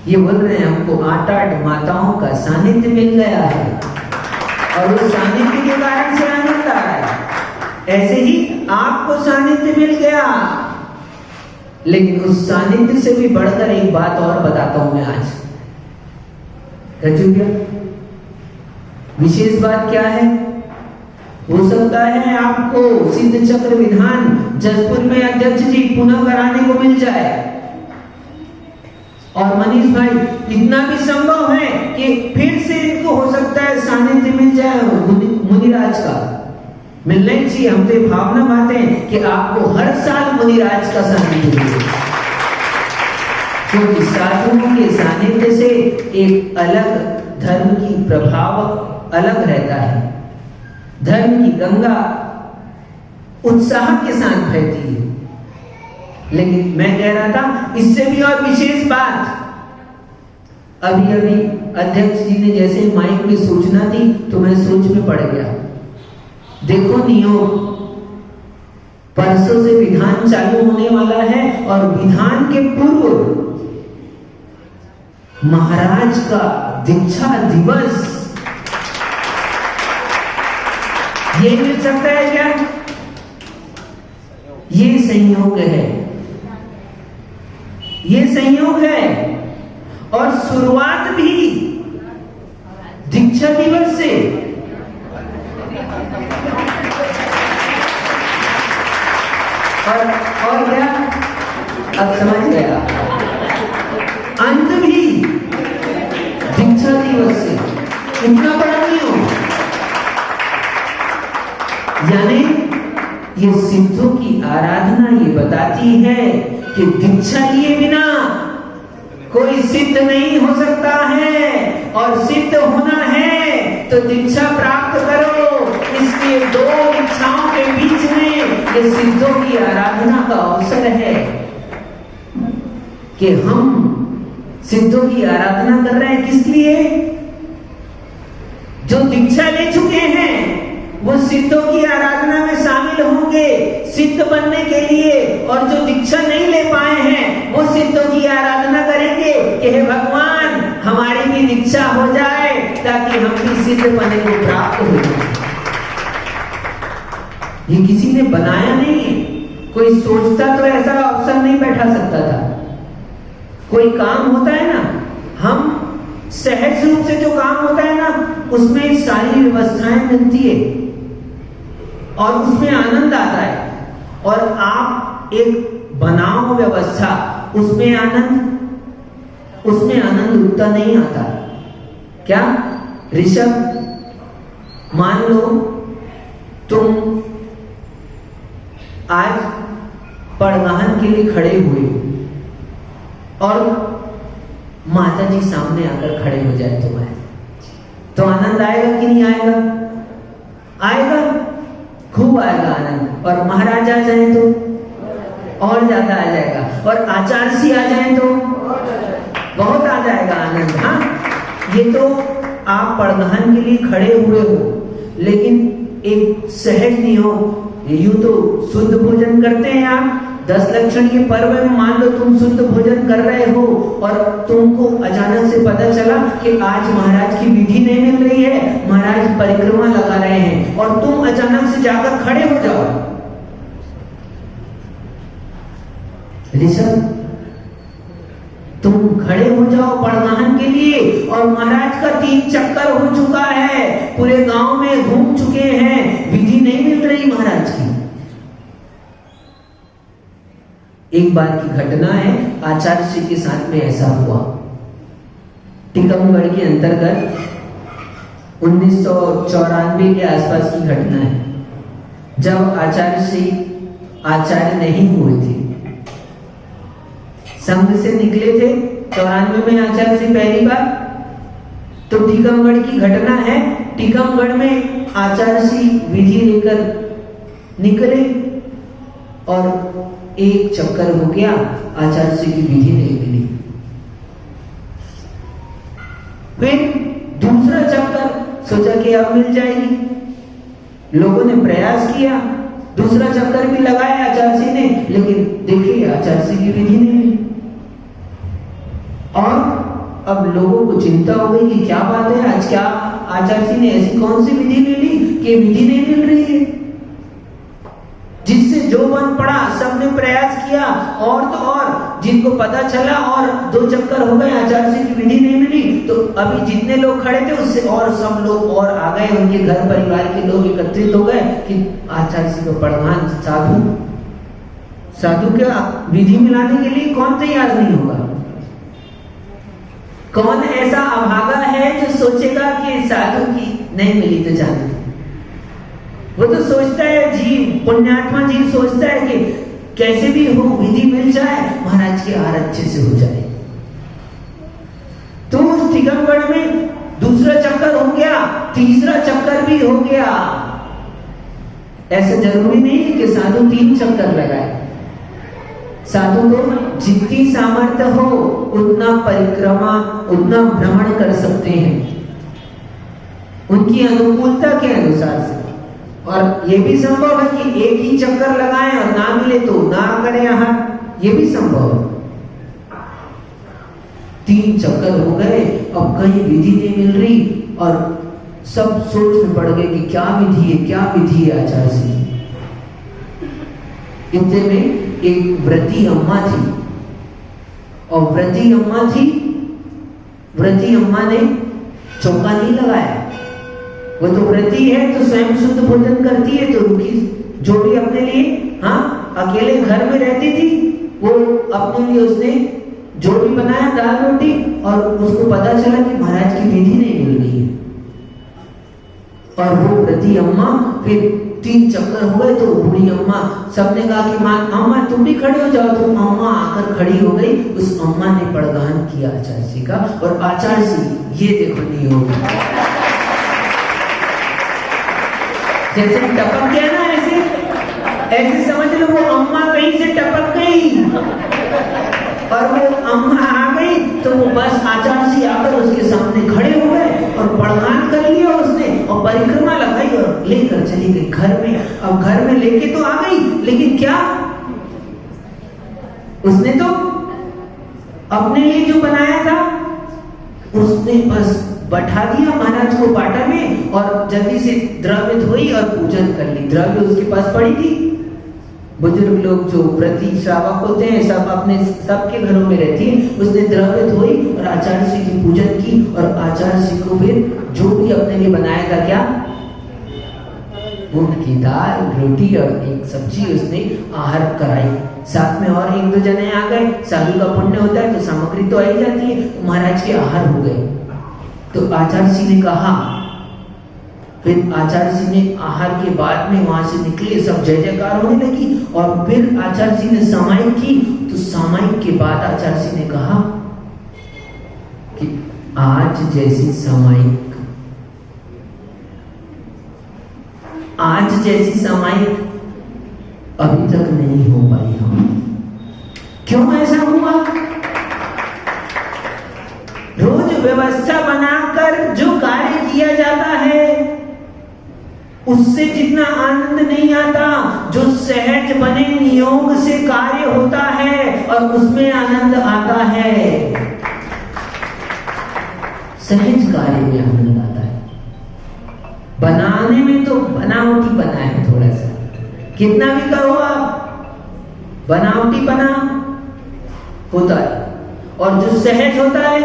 ये बोल रहे हैं हमको 8 माताओं का सानिध्य मिल गया है, और उस सानिध्य के कारण से आनंद आ रहा है। ऐसे ही आपको सानिध्य मिल गया, लेकिन उस सानिध्य से भी बढ़कर एक बात और बताता हूं मैं आज। विशेष बात क्या है? हो सकता है आपको सिद्ध चक्र विधान जसपुर में अध्यक्ष जी पुनः कराने को मिल जाए, और मनीष भाई इतना भी संभव है कि फिर से इनको हो सकता है सानिध्य मिल जाए मुनिराज का। मिलना ही चाहिए। हम तो भावना पाते हैं कि आपको हर साल मुनिराज का सानिध्य मिले, क्योंकि साधुओं के सानिध्य से एक अलग धर्म की प्रभाव अलग रहता है। धर्म की गंगा उत्साह के साथ बहती है। लेकिन मैं कह रहा था इससे भी और विशेष बात, अभी अभी अध्यक्ष जी ने जैसे माइक में सूचना दी तो मैं सोच में पड़ गया। देखो नियोग, परसों से विधान चालू होने वाला है और विधान के पूर्व महाराज का दीक्षा दिवस, ये मिल सकता है क्या? ये संयोग है, ये संयोग है। और शुरुआत भी दीक्षा दिवस से, और क्या अब समझ गया, अंत भी दीक्षा दिवस से। इतना बड़ा नहीं हो, यानी ये सिद्धों की आराधना ये बताती है कि दीक्षा लिए बिना कोई सिद्ध नहीं हो सकता है, और सिद्ध होना है तो दीक्षा प्राप्त करो। इसलिए दो इच्छाओं के बीच में ये सिद्धों की आराधना का अवसर है कि हम सिद्धों की आराधना कर रहे हैं। किस लिए? जो दीक्षा ले चुके हैं वो सिद्धों की आराधना में शामिल होंगे सिद्ध बनने के लिए, और जो दीक्षा नहीं ले पाए हैं वो सिद्धों की आराधना करेंगे कि हे भगवान हमारी भी दीक्षा हो जाए ताकि हम भी सिद्ध बनने को प्राप्त हो जाए। ये किसी ने बनाया नहीं है, कोई सोचता तो ऐसा अवसर नहीं बैठा सकता था। कोई काम होता है ना, हम सहज रूप से जो काम होता है ना उसमें सारी व्यवस्थाएं मिलती है और उसमें आनंद आता है, और आप एक बनाओ व्यवस्था, उसमें आनंद उतना नहीं आता। क्या ऋषभ, मान लो तुम आज पड़गाहन के लिए खड़े हुए और माता जी सामने आकर खड़े हो जाए तुम्हारे, तो आनंद आएगा कि नहीं आएगा? आएगा, खूब आएगा आनंद। और महाराज आ जाए तो और ज्यादा आ जाएगा, और आचार्य आ जाए तो बहुत आ जाएगा आनंद। हाँ, ये तो आप पड़गाहन के लिए खड़े हुए हो, लेकिन एक सहज नहीं हो। यूं तो शुद्ध भोजन करते हैं आप, 10 लक्षण के पर्व में मान लो तुम शुद्ध भोजन कर रहे हो और तुमको अचानक से पता चला कि आज महाराज की विधि नहीं मिल रही है, महाराज परिक्रमा लगा रहे हैं, और तुम अचानक से जाकर खड़े हो जाओ। ऋषभ, तुम खड़े हो जाओ पड़गाहन के लिए, और महाराज का 3 चक्कर हो चुका है, पूरे गांव में घूम चुके हैं, विधि नहीं मिल रही महाराज की। एक बार की घटना है, आचार्य श्री के साथ में ऐसा हुआ। टीकमगढ़ के अंतर्गत 1994 के आसपास की घटना है, जब आचार्य श्री आचार्य नहीं हुए थे, संघ से निकले थे 94 में आचार्य श्री पहली बार। तो टीकमगढ़ की घटना है, टीकमगढ़ में आचार्य श्री विधि लेकर निकले और एक चक्कर हो गया, आचार्य श्री की विधि नहीं मिली। फिर दूसरा चक्कर, सोचा कि अब मिल जाएगी, लोगों ने प्रयास किया, दूसरा चक्कर भी लगाया आचार्य श्री ने, लेकिन देखिए आचार्य श्री की विधि नहीं मिली। और अब लोगों को चिंता हो गई कि क्या बात है, आज क्या आचार्य श्री ने ऐसी कौन सी विधि ले ली कि विधि नहीं मिल रही है। जिससे जो बन पड़ा, सबने प्रयास किया, और तो और जिनको पता चला और 2 चक्कर हो गए, आचार्य श्री की विधि नहीं मिली, तो अभी जितने लोग खड़े थे उससे और सब लोग और आ गए, उनके घर परिवार के लोग एकत्रित हो गए कि आचार्य श्री को पड़गाहन साधु के विधि मिलाने के लिए कौन तैयार नहीं होगा? कौन ऐसा अभागा है जो सोचेगा कि साधु की नहीं मिली तो जाने। वो तो सोचता है, जीव पुण्यात्मा जीव सोचता है कि कैसे भी हो विधि मिल जाए, महाराज के आर अच्छे से हो जाए। तो टीकमगढ़ में दूसरा चक्कर हो गया, तीसरा चक्कर भी हो गया, ऐसा जरूरी नहीं है कि साधु 3 चक्कर लगाए। साधु को जितनी सामर्थ्य हो उतना परिक्रमा, उतना भ्रमण कर सकते हैं उनकी अनुकूलता के अनुसार से। और ये भी संभव है कि एक ही चक्कर लगाएं और ना मिले तो ना करें आहार, ये भी संभव है। 3 चक्कर हो गए, अब कहीं विधि नहीं मिल रही और सब सोच में पड़ गए कि क्या विधि है, क्या विधि है आचार्य जी। इतने में एक व्रती अम्मा थी और व्रती अम्मा ने चौका नहीं लगाया। वो तो व्रती है तो स्वयं शुद्ध भोजन करती है, तो रुकी जो भी अपने लिए, हाँ अकेले घर में रहती थी, वो अपने लिए उसने जो भी बनाया दाल रोटी, और उसको पता चला कि महाराज की विधि नहीं मिल रही है। और वो व्रती अम्मा फिर 3 चक्कर हुए तो बूढ़ी अम्मा, सबने कहा कि मां अम्मा तुम भी खड़ी हो जाओ, तो अम्मा आकर खड़ी हो गई। उस अम्मा ने प्रदान किया आचार्य जी का, और आचार्य जी ये देखो नहीं होगा, जैसे टपक गया ना, ऐसे समझ लो वो अम्मा कहीं से टपक गई और वो अम्मा आ गई, तो वो बस आचार्य जी आकर उसके सामने खड़े हो गए और प्रदान कर लिया उसने, और परिक्रमा लगाई और लेकर चली गई घर में। अब घर में लेके तो आ गई, लेकिन क्या उसने तो अपने लिए जो बनाया था उसने बस बैठा दिया महाराज को पाटा में, और जल्दी से द्रव्य धोई और पूजन कर ली। द्रव्य उसके पास पड़ी थी। बुजुर्ग लोग जो व्रती श्रावक होते हैं सब अपने सबके घरों में रहती है। उसने द्रव्य धोई और आचार्य जी की पूजन की, और आचार्य जी को फिर जो भी अपने लिए बनाया था, क्या मूंग की दाल, रोटी और एक सब्जी उसने आहार कराई। साथ में और 1-2 जने आ गए। साधु का पुण्य होता है तो सामग्री तो आई जाती है, तो महाराज के आहार हो गए। तो आचार्य जी ने कहा, फिर आचार्य जी ने आहार के बाद में वहां से निकले, सब जय जयकार होने लगी। और फिर आचार्य जी ने सामायिक की, तो सामायिक के बाद आचार्य जी ने कहा कि आज जैसी सामायिक अभी तक नहीं हो पाई। हम क्यों ऐसा हुआ? रोज व्यवस्था बनाकर जो कार्य किया जाता है उससे जितना आनंद नहीं आता, जो सहज बने नियोग से कार्य होता है और उसमें आनंद आता है। सहज कार्य में आनंद आता है। बनाने में तो बनावटी बना है, थोड़ा सा कितना भी करो आप, बनावटी बना होता है। और जो सहज होता है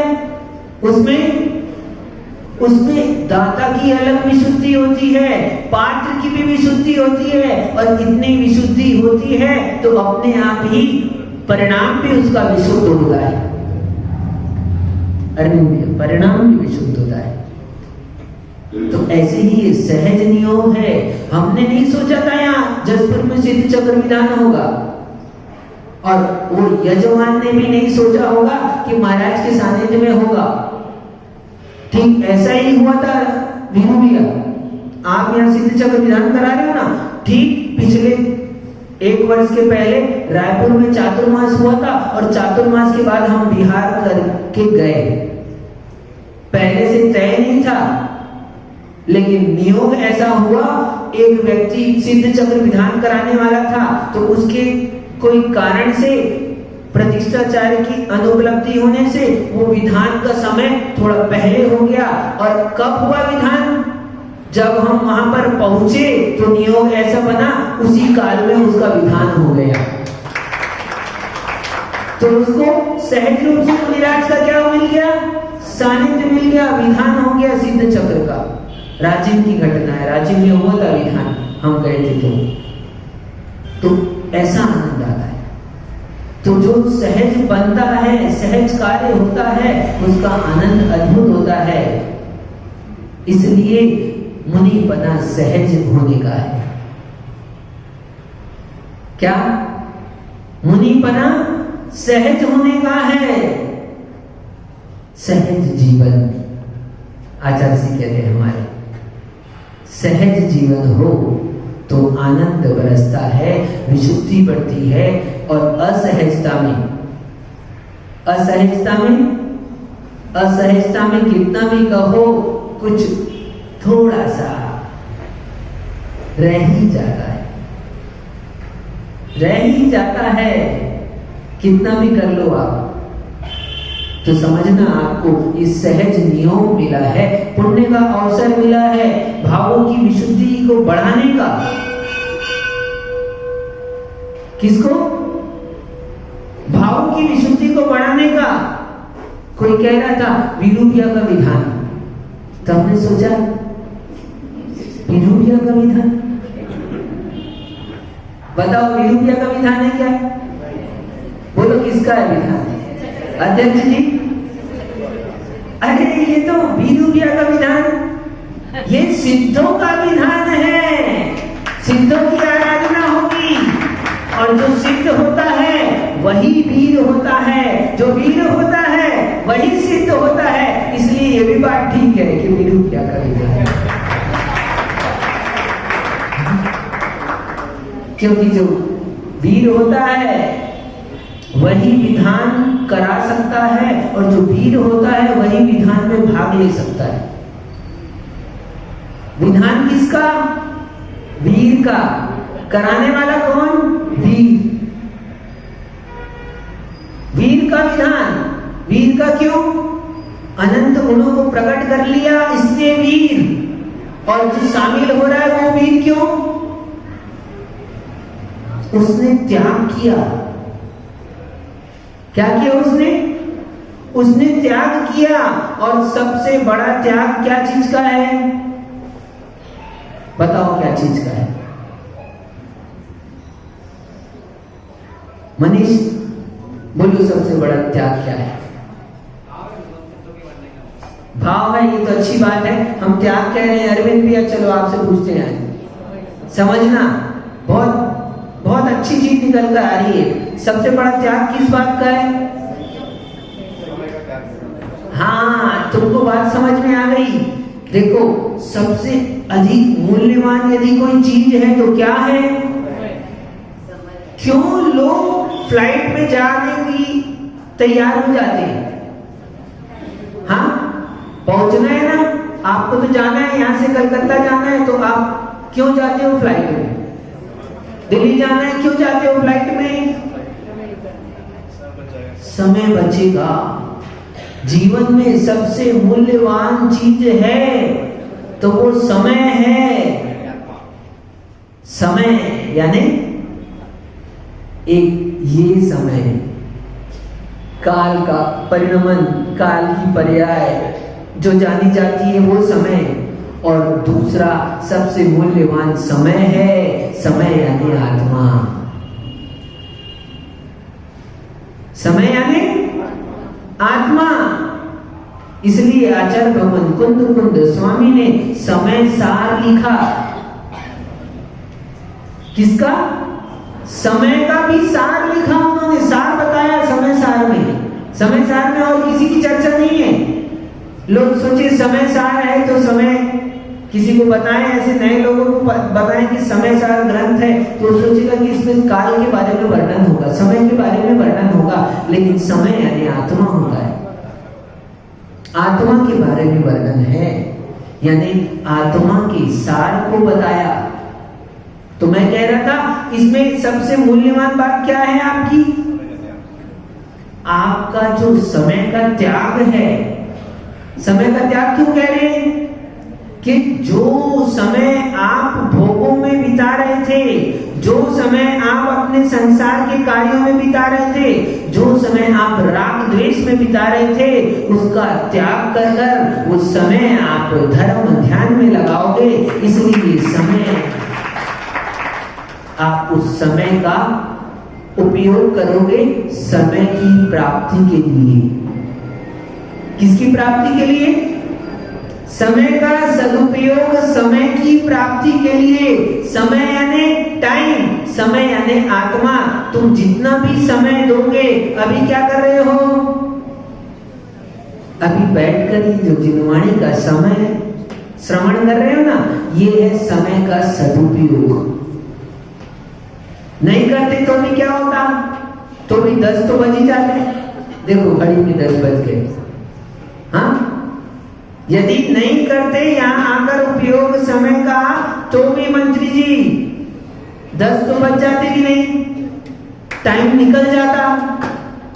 उसमें दाता की अलग विशुद्धि होती है, पात्र की भी विशुद्धि होती है, और इतनी विशुद्धि होती है तो अपने आप ही परिणाम भी उसका विशुद्ध होता है। परिणाम भी विशुद्ध होता है। तो ऐसे ही सहज नियोग है। हमने नहीं सोचा था यहाँ जसपुर में सिद्ध चक्र विधान होगा, और वो यजमान ने भी नहीं सोचा होगा कि महाराज के सानिध्य में होगा। ठीक ऐसा ही हुआ था वीरू भैया, आप यहाँ सिद्ध चक्र विधान करा रहे हो ना, ठीक पिछले 1 वर्ष के पहले रायपुर में चातुर्मास हुआ था, और चातुर्मास के बाद हम बिहार करके गए। पहले से तय नहीं था, लेकिन नियोग ऐसा हुआ, एक व्यक्ति सिद्ध चक्र विधान कराने वाला था, तो उसके कोई कारण से प्रतिष्ठाचार्य की अनुपलब्धि होने से वो विधान का समय थोड़ा पहले हो गया। और कब हुआ विधान? जब हम वहां पर पहुंचे तो नियोग ऐसा बना, उसी काल में उसका विधान हो गया। तो उसको सहज रूप से मुनिराज का क्या मिल गया? सानिध्य मिल गया, विधान हो गया सिद्ध चक्र का। राजीव की घटना है, राजीव में हुआ था विधान, हम गए थे। तो ऐसा आनंद आता है। तो जो सहज बनता है, सहज कार्य होता है, उसका आनंद अद्भुत होता है। इसलिए मुनिपना सहज होने का है। क्या? मुनिपना सहज होने का है। सहज जीवन आचार्य जी कहते हैं हमारे, सहज जीवन हो तो आनंद बरसता है, विशुद्धि बढ़ती है। और असहजता में कितना भी कहो कुछ थोड़ा सा रह ही जाता है, कितना भी कर लो आप। तो समझना आपको इस सहज नियम मिला है, पुण्य का अवसर मिला है, भावों की विशुद्धि को बढ़ाने का। किसको? भावों की विशुद्धि को बढ़ाने का। कोई कह रहा था विरूपिया का विधान, तो हमने सोचा विरूपिया का विधान, बताओ विरूपिया का विधान है क्या? बोलो किसका है विधान? अध्यक्ष जी, अरे ये तो विरूपिया का विधान, ये सिद्धों का विधान है। सिद्धों की आराधना होगी और जो सिद्ध होता है वही वीर होता है, जो वीर होता है वही सिद्ध होता है। इसलिए ये भी बात ठीक है कि विरूपिया का विधान, क्योंकि जो वीर होता है वही विधान करा सकता है और जो वीर होता है वही विधान में भाग ले सकता है। विधान किसका? वीर का। कराने वाला कौन? वीर। वीर का विधान। वीर का क्यों? अनंत गुणों को प्रकट कर लिया इसलिए वीर। और जो शामिल हो रहा है वो वीर क्यों? उसने त्याग किया। क्या किया उसने? उसने त्याग किया। और सबसे बड़ा त्याग क्या चीज का है? बताओ क्या चीज का है? मनीष बोलो, सबसे बड़ा त्याग क्या है? भाव है, ये तो अच्छी बात है। हम त्याग कह रहे हैं, अरविंद भैया चलो आपसे पूछते हैं। समझना, बहुत बहुत अच्छी चीज निकल कर आ रही है। सबसे बड़ा त्याग किस बात का है? हाँ, तुमको बात समझ में आ गई। देखो, सबसे अधिक मूल्यवान यदि कोई चीज है तो क्या है? क्यों लोग फ्लाइट में जाने की तैयार हो जाते हैं? हाँ, पहुंचना है ना, आपको तो जाना है, यहां से कलकत्ता जाना है, तो आप क्यों जाते हो फ्लाइट में? दिल्ली जाना है, क्यों जाते हो फ्लाइट में? समय बचेगा। जीवन में सबसे मूल्यवान चीज है तो वो समय है। समय यानी एक ये समय, काल का परिणमन, काल की पर्याय जो जानी जाती है वो समय। और दूसरा सबसे मूल्यवान समय है, समय यानी आत्मा। समय यानी आत्मा। इसलिए आचार्य भगवान कुंद स्वामी ने समय सार लिखा। किसका? समय का भी सार लिखा उन्होंने, सार बताया समय सार में। समय सार में और किसी की चर्चा नहीं है। लोग सोचे समय सार है तो समय किसी को बताएं, ऐसे नए लोगों को बताएं कि समय सार ग्रंथ है, तो सोचेगा कि इसमें काल के बारे में वर्णन होगा, समय के बारे में वर्णन होगा। लेकिन समय यानी आत्मा होता है, आत्मा के बारे में वर्णन है, यानी आत्मा के सार को बताया। तो मैं कह रहा था, इसमें सबसे मूल्यवान बात क्या है आपकी? आपका जो समय का त्याग है। समय का त्याग क्यों कह रहे हैं? कि जो समय आप भोगों में बिता रहे थे, जो समय आप अपने संसार के कार्यों में बिता रहे थे, जो समय आप राग द्वेष में बिता रहे थे, उसका त्याग कर कर उस समय आप धर्म ध्यान में लगाओगे। इसलिए समय, आप उस समय का उपयोग करोगे समय की प्राप्ति के लिए। किसकी प्राप्ति के लिए? समय का सदुपयोग समय की प्राप्ति के लिए। समय यानी टाइम, समय यानी आत्मा। तुम जितना भी समय दोगे, अभी क्या कर रहे हो? अभी बैठकर ही जो जिनवाणी का समय श्रवण कर रहे हो ना, ये है समय का सदुपयोग। नहीं करते तो भी क्या होता, तो भी 10 तो बज ही जाते। देखो घड़ी में 10 बज गए। हाँ, यदि नहीं करते यहाँ आकर उपयोग समय का, तो भी मंत्री जी 10 तो बज जाते कि नहीं, टाइम निकल जाता।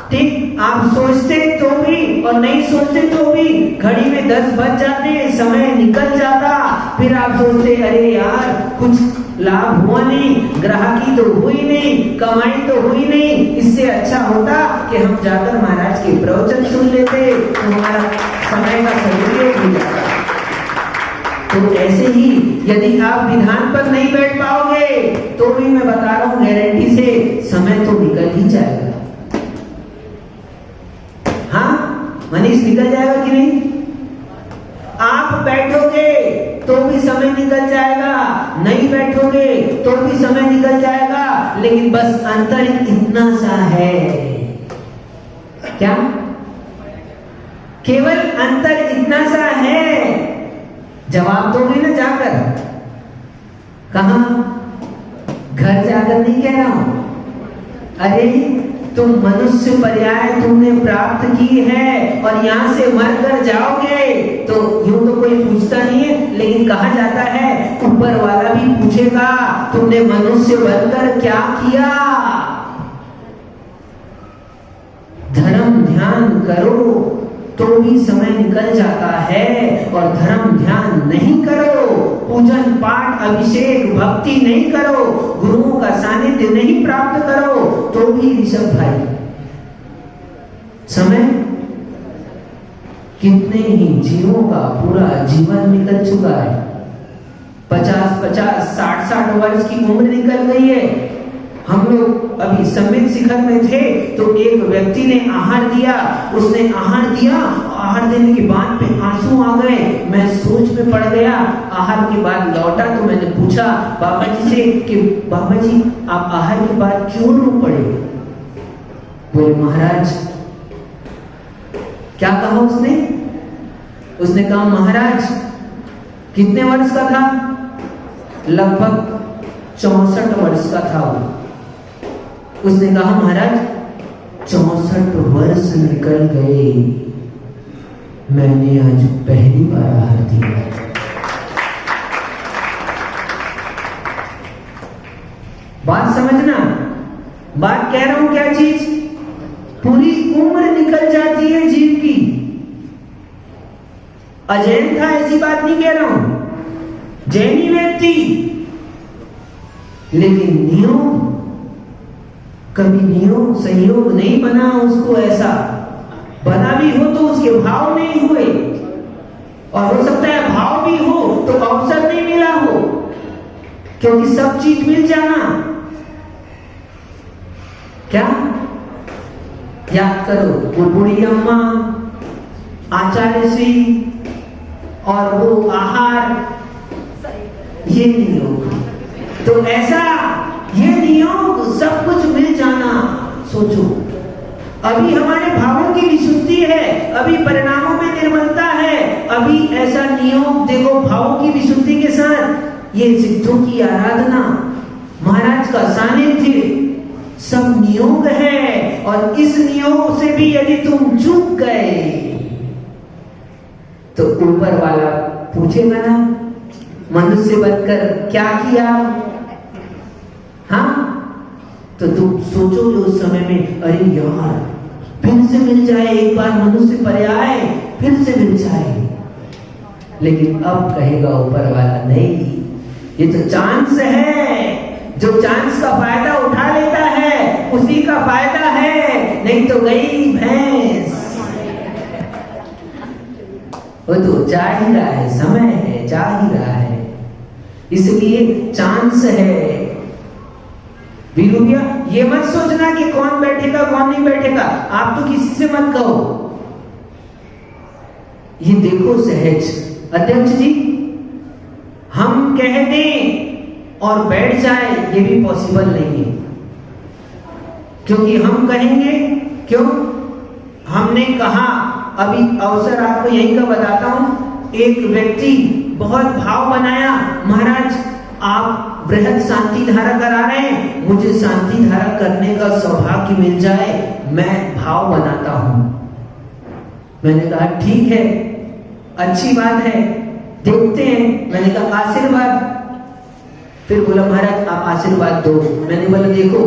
ठीक, आप सोचते तो भी और नहीं सोचते तो भी घड़ी में 10 बज जाते, समय निकल जाता। फिर आप सोचते अरे यार कुछ लाभ हुआ नहीं, ग्राहकी तो हुई नहीं, कमाई तो हुई नहीं, इससे अच्छा होता कि हम जाकर महाराज के प्रवचन सुन लेते, तो हमारा समय का सदुपयोग हो जाता। तो ऐसे ही यदि आप विधान पर नहीं बैठ पाओगे तो भी मैं बता रहा हूं गारंटी से, समय तो निकल ही जाएगा। हाँ मनीष, निकल जाएगा कि नहीं? आप बैठोगे तो भी समय निकल जाएगा, नहीं बैठोगे तो भी समय निकल जाएगा, लेकिन बस अंतर इतना सा है। क्या? केवल अंतर इतना सा है। जवाब दोगे ना जाकर? कहां? घर जाकर नहीं कह रहा हूं। अरे तुम मनुष्य पर्याय तुमने प्राप्त की है और यहाँ से मर कर जाओगे तो यूं तो कोई पूछता नहीं है, लेकिन कहा जाता है ऊपर वाला भी पूछेगा तुमने मनुष्य बनकर क्या किया। धर्म ध्यान करो तो भी समय निकल जाता है, और धर्म ध्यान नहीं करो, पूजन पाठ अभिषेक भक्ति नहीं करो, गुरुओं का सानिध्य नहीं प्राप्त करो, तो भी ऋषभ भाई समय, कितने ही जीवों का पूरा जीवन निकल चुका है। 50-50 60-60 वर्ष की उम्र निकल गई है। हम लोग अभी सम्मित शिखर में थे तो एक व्यक्ति ने आहार दिया, उसने आहार दिया, आहार देने के बाद पे आंसू आ गए। मैं सोच में पड़ गया। आहार के बाद लौटा तो मैंने पूछा बाबा जी से कि बाबा जी आप आहार के बाद क्यों रो पड़े? बोले महाराज, क्या कहा उसने? उसने कहा महाराज, कितने वर्ष का था? लगभग 64 वर्ष का था वो। उसने कहा महाराज 64 वर्ष निकल गए, मैंने आज पहली बार आहार दिया। बात समझना, बात कह रहा हूं क्या चीज? पूरी उम्र निकल जाती है जीव की। अजैन था ऐसी बात नहीं कह रहा हूं, जैनी व्यक्ति, लेकिन नियम, कभी नियम संयोग नहीं बना उसको, ऐसा बना भी हो तो उसके भाव नहीं हुए, और हो सकता है भाव भी हो तो अवसर नहीं मिला हो, क्योंकि सब चीज मिल जाना। क्या याद करो, वो बूढ़ी अम्मा, आचार्य श्री और वो आहार, ये नियोग, तो ऐसा ये नियोग सब कुछ मिल जाना। सोचो, अभी हमारे भावों की विशुद्धि है, अभी परिणामों में निर्मलता है, अभी ऐसा नियोग देखो, भावों की विशुद्धि के साथ ये सिद्धों की आराधना, महाराज का सानिध्य, सब नियोग है। और इस नियोग से भी यदि तुम चूक गए तो ऊपर वाला पूछेगा ना, मनुष्य बनकर क्या किया? हाँ, तो तुम सोचोगे उस समय में, अरे यार फिर से मिल जाए एक बार मनुष्य पर्याय, फिर से मिल जाए। लेकिन अब कहेगा ऊपर वाला, नहीं, ये तो चांस है, जो चांस का फायदा उठा लेता है उसी का फायदा है, नहीं तो गई भैंस। वो तो जा ही रहा है, समय है, जा ही रहा है, इसलिए चांस है। वीरू भैया, ये मत सोचना कि कौन बैठेगा कौन नहीं बैठेगा, आप तो किसी से मत कहो, ये देखो सहज। अध्यक्ष जी, हम कह दें और बैठ जाए ये भी पॉसिबल नहीं है, क्योंकि हम कहेंगे, क्यों? हमने कहा, अभी अवसर आपको यही का बताता हूं, एक व्यक्ति बहुत भाव बनाया, महाराज आप वृहद शांति धारा करा रहे हैं, मुझे शांति धारा करने का सौभाग्य मिल जाए, मैं भाव बनाता हूं। मैंने कहा ठीक है, अच्छी बात है, देखते हैं। मैंने कहा आशीर्वाद। फिर बोला महाराज आप आशीर्वाद दो। मैंने बोला देखो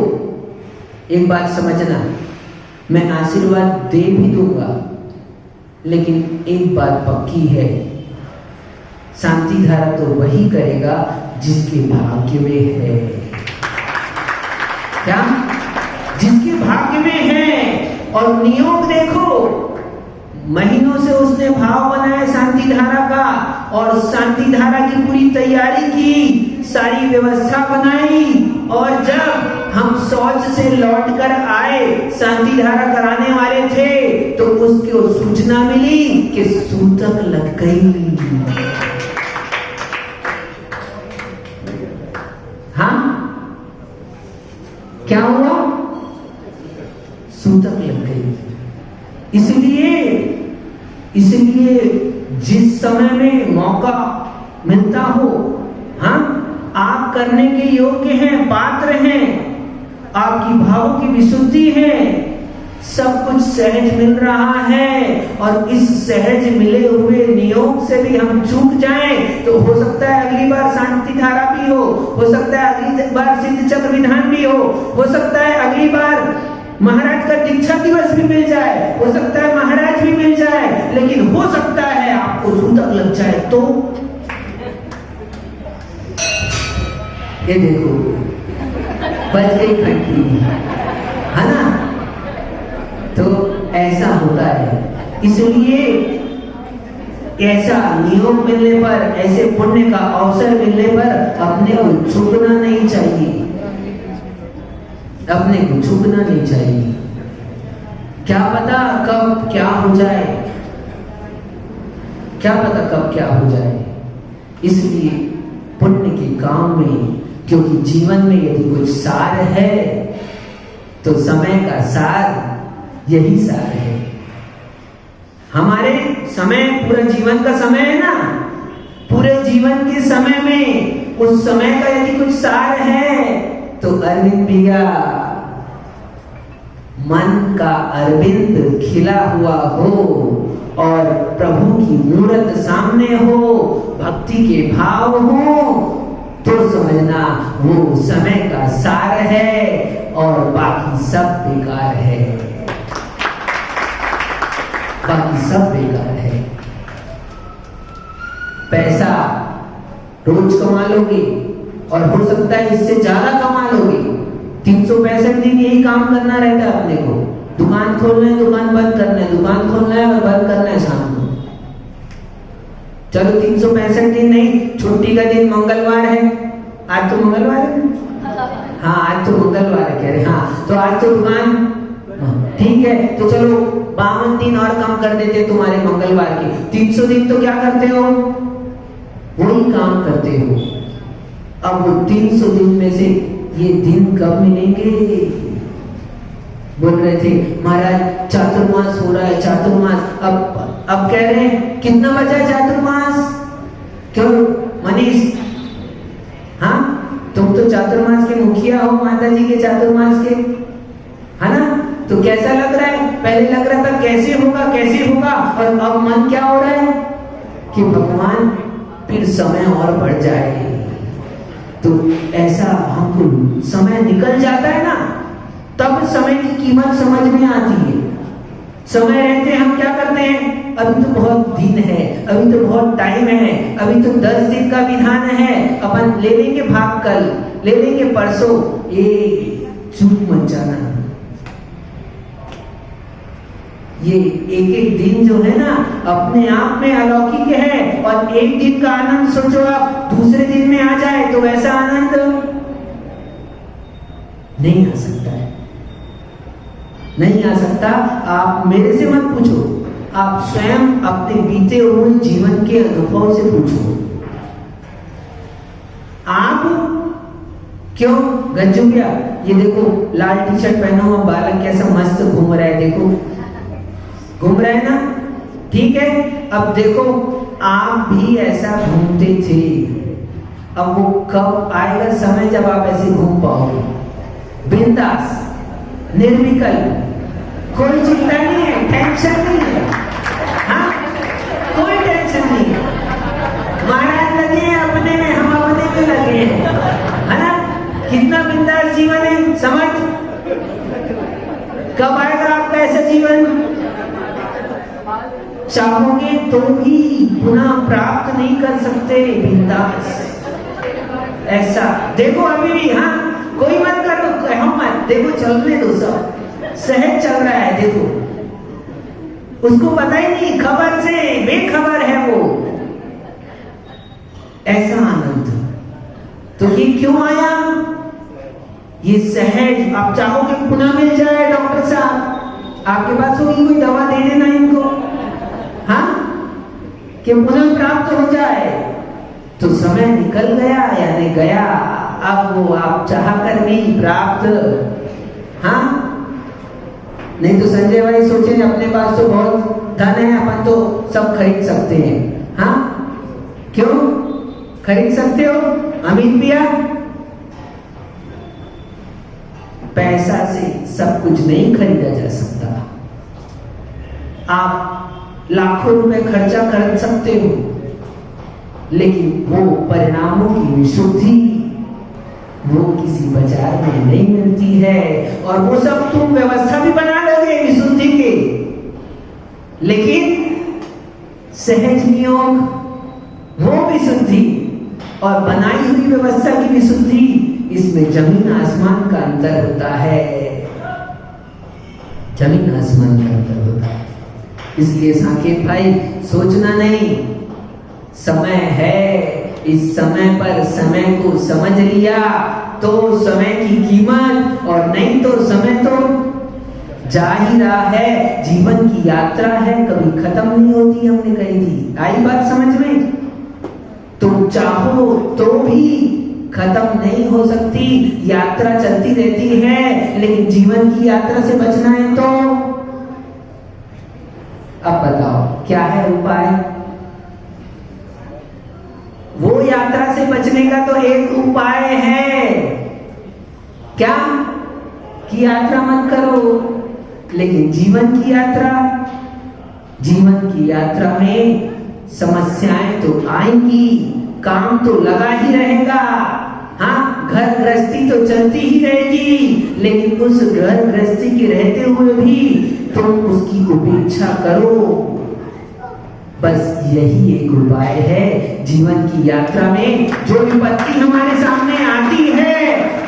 एक बात समझना, मैं आशीर्वाद दे भी दूंगा, लेकिन एक बात पक्की है, शांति धारा तो वही करेगा जिसके भाग्य में है। क्या? जिसके भाग्य में है। और नियोग देखो, महीनों से उसने भाव बनाया शांति धारा का, और शांति धारा की पूरी तैयारी की, सारी व्यवस्था बनाई, और जब हम शौच से लौटकर आए, शांति धारा कराने वाले थे, तो उसको सूचना मिली कि सूतक लग गई। हाँ, क्या हुआ? सूतक लग गई। इसलिए जिस समय में मौका मिलता हो, हाँ, आप करने के योग्य हैं, पात्र हैं, आपकी भावों की विशुद्धि है, सब कुछ सहज मिल रहा है, और इस सहज मिले हुए नियोग से भी हम चूक जाएं, तो हो सकता है अगली बार शांति धारा भी हो सकता है अगली बार सिद्ध चक्र विधान भी हो सकता है अगली बार महाराज का दीक्षा दिवस भी मिल जाए, हो सकता है महाराज भी मिल जाए, लेकिन हो सकता है आपको सूतक लग जाए। तो ये देखो बच गई घंटी, है ना? तो ऐसा होता है। इसलिए ऐसा नियोग मिलने पर, ऐसे पुण्य का अवसर मिलने पर अपने को झुकना नहीं चाहिए, अपने को झुकना नहीं चाहिए। क्या पता कब क्या हो जाए, क्या पता कब क्या हो जाए। इसलिए पुण्य के काम में, क्योंकि जीवन में यदि कुछ सार है तो समय का सार यही सार है। हमारे समय पूरा जीवन का समय है ना, पूरे जीवन के समय में उस समय का यदि कुछ सार है तो अरविंद भैया, मन का अरविंद खिला हुआ हो और प्रभु की मूर्त सामने हो, भक्ति के भाव हो, तो समझना वो समय का सार है और बाकी सब बेकार है, बाकी सब बेकार है। पैसा रोज कमा लोगे और हो सकता है इससे ज्यादा कमा लोगे। 365 दिन यही काम करना रहता है अपने को, दुकान खोलना है, दुकान बंद करना है, दुकान खोलना है और बंद करना है शाम को। चलो 365 दिन नहीं, छुट्टी का दिन मंगलवार है, आज तो मंगलवार है, हाँ आज तो मंगलवार है कह रहे, हाँ तो आज तो दुकान, ठीक है, तो चलो 52 दिन और कम कर देते तुम्हारे मंगलवार के। 300 दिन तो क्या करते हो? वही काम करते हो। अब वो 300 दिन में से ये दिन कब मिलेंगे? बोल रहे थे महाराज चातुर्मास हो रहा है, चातुर्मास। अब कह रहे हैं कितना बचा है चातुर्मास? क्यों मनीष, हाँ तुम तो चातुर्मास के मुखिया हो, माता जी के चातुर्मास के, है ना? तो कैसा लग रहा है? पहले लग रहा था कैसे होगा कैसे होगा, और अब मन क्या हो रहा है कि भगवान फिर समय और बढ़ जाए। तो ऐसा हमको समय निकल जाता है ना, तब समय की कीमत समझ में आती है। समय रहते हम क्या करते हैं? अभी तो बहुत दिन है, अभी तो बहुत टाइम है, अभी तो 10 दिन का विधान है, अपन ले लेंगे भाग कल, ले लेंगे परसों। ये चूक मत जाना। ये एक एक दिन जो है ना अपने आप में अलौकिक है, और एक दिन का आनंद सोचो आप दूसरे दिन में आ जाए तो वैसा आनंद नहीं आ सकता है, नहीं आ सकता। आप मेरे से मत पूछो, आप स्वयं अपने बीते हुए जीवन के अनुभव से पूछो। आप क्यों गज्जू गया? ये देखो लाल टी शर्ट पहना हुआ बालक कैसा मस्त घूम रहा है, देखो घूम रहा है ना, ठीक है। अब देखो आप भी ऐसा घूमते थे, अब वो कब आएगा समय जब आप ऐसे घूम पाओगे, बिंदास, निर्विकल्प, कोई चिंता नहीं है, टेंशन नहीं है, हाँ, कोई टेंशन नहीं है। महाराज लगे हैं अपने में, हम अपने में लगे हैं, है ना? कितना बिंदास जीवन है, समझ। कब आएगा आपका ऐसा जीवन? चाहोगे तो भी पुनः प्राप्त नहीं कर सकते, बिंदास ऐसा। देखो अभी भी, हाँ, कोई मत कर दो, कहो मत, देखो चलने दो, सब सहज चल रहा है, देखो उसको पता ही नहीं, खबर से बेखबर है वो, ऐसा आनंद। तो ये क्यों आया? ये सहज। आप चाहोगे पुनः मिल जाए, डॉक्टर साहब आपके पास होगी कोई दवा, दे देना इनको, हाँ, कि पुनः प्राप्त हो जाए। तो समय निकल गया, यानी गया, अब वो आप चाह कर नहीं प्राप्त, हाँ। नहीं तो संजय भाई सोचे अपने पास तो बहुत धन है, अपन तो सब खरीद सकते हैं, हाँ, क्यों खरीद सकते हो? अमित भैया, पैसा से सब कुछ नहीं खरीदा जा सकता। आप लाखों रुपए खर्चा कर सकते हो, लेकिन वो परिणामों की विशुद्धि वो किसी बाजार में नहीं मिलती है। और वो सब तुम व्यवस्था भी बना लोगे विशुद्धि के, लेकिन सहज नियोग वो विशुद्धि और बनाई हुई व्यवस्था की विशुद्धि, इसमें जमीन आसमान का अंतर होता है, जमीन आसमान का अंतर होता है। इसलिए साकेत भाई सोचना नहीं, समय है, इस समय पर समय को समझ लिया तो समय की कीमत, और नहीं तो समय तो जा ही रहा है। जीवन की यात्रा है, कभी खत्म नहीं होती, हमने कही थी, आई बात समझ में? तुम चाहो तो भी खत्म नहीं हो सकती, यात्रा चलती रहती है, लेकिन जीवन की यात्रा से बचना है तो अब बताओ क्या है उपाय? वो यात्रा से बचने का तो एक उपाय है, क्या? कि यात्रा मत करो, लेकिन जीवन की यात्रा, जीवन की यात्रा में समस्याएं तो आएंगी, काम तो लगा ही रहेगा, हाँ, घर गृहस्थी तो चलती ही रहेगी, लेकिन उस घर गृहस्थी के रहते हुए भी तुम उसकी उपेक्षा करो। बस यही एक उपाय है। जीवन की यात्रा में जो विपत्ति हमारे सामने आती है,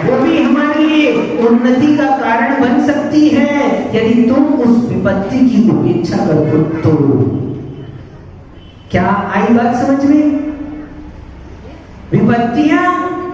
वो भी हमारे लिए उन्नति का कारण बन सकती है, यदि तुम उस विपत्ति की उपेक्षा करो तो। क्या आई बात समझ में? विपत्तियां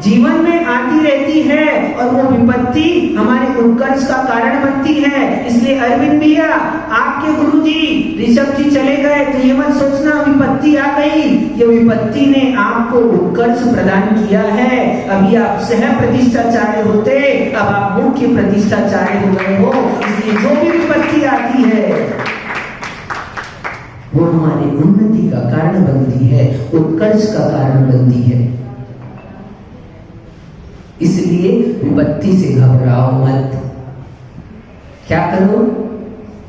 जीवन में आती रहती है, और वो विपत्ति हमारे उत्कर्ष का कारण बनती है। इसलिए अरविंद भैया, आपके गुरुजी ऋषभ जी चले गए तो ये मत सोचना विपत्ति आ गई, ये विपत्ति ने आपको उत्कर्ष प्रदान किया है। अभी आप सह प्रतिष्ठाचार्य होते, अब आप मुख्य प्रतिष्ठाचार्य हो गए हो। इसलिए जो भी विपत्ति आती है वो हमारी उन्नति का कारण बनती है, उत्कर्ष का कारण बनती है। इसलिए विपत्ति से घबराओ मत, क्या करो?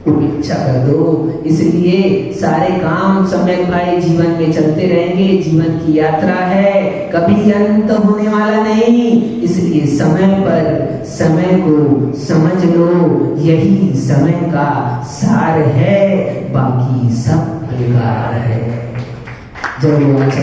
उपेक्षा कर दो। इसलिए सारे काम समय भाई जीवन में चलते रहेंगे, जीवन की यात्रा है, कभी अंत होने वाला नहीं। इसलिए समय पर समय को समझ लो, यही समय का सार है, बाकी सब बेकार है। जब वो अच्छा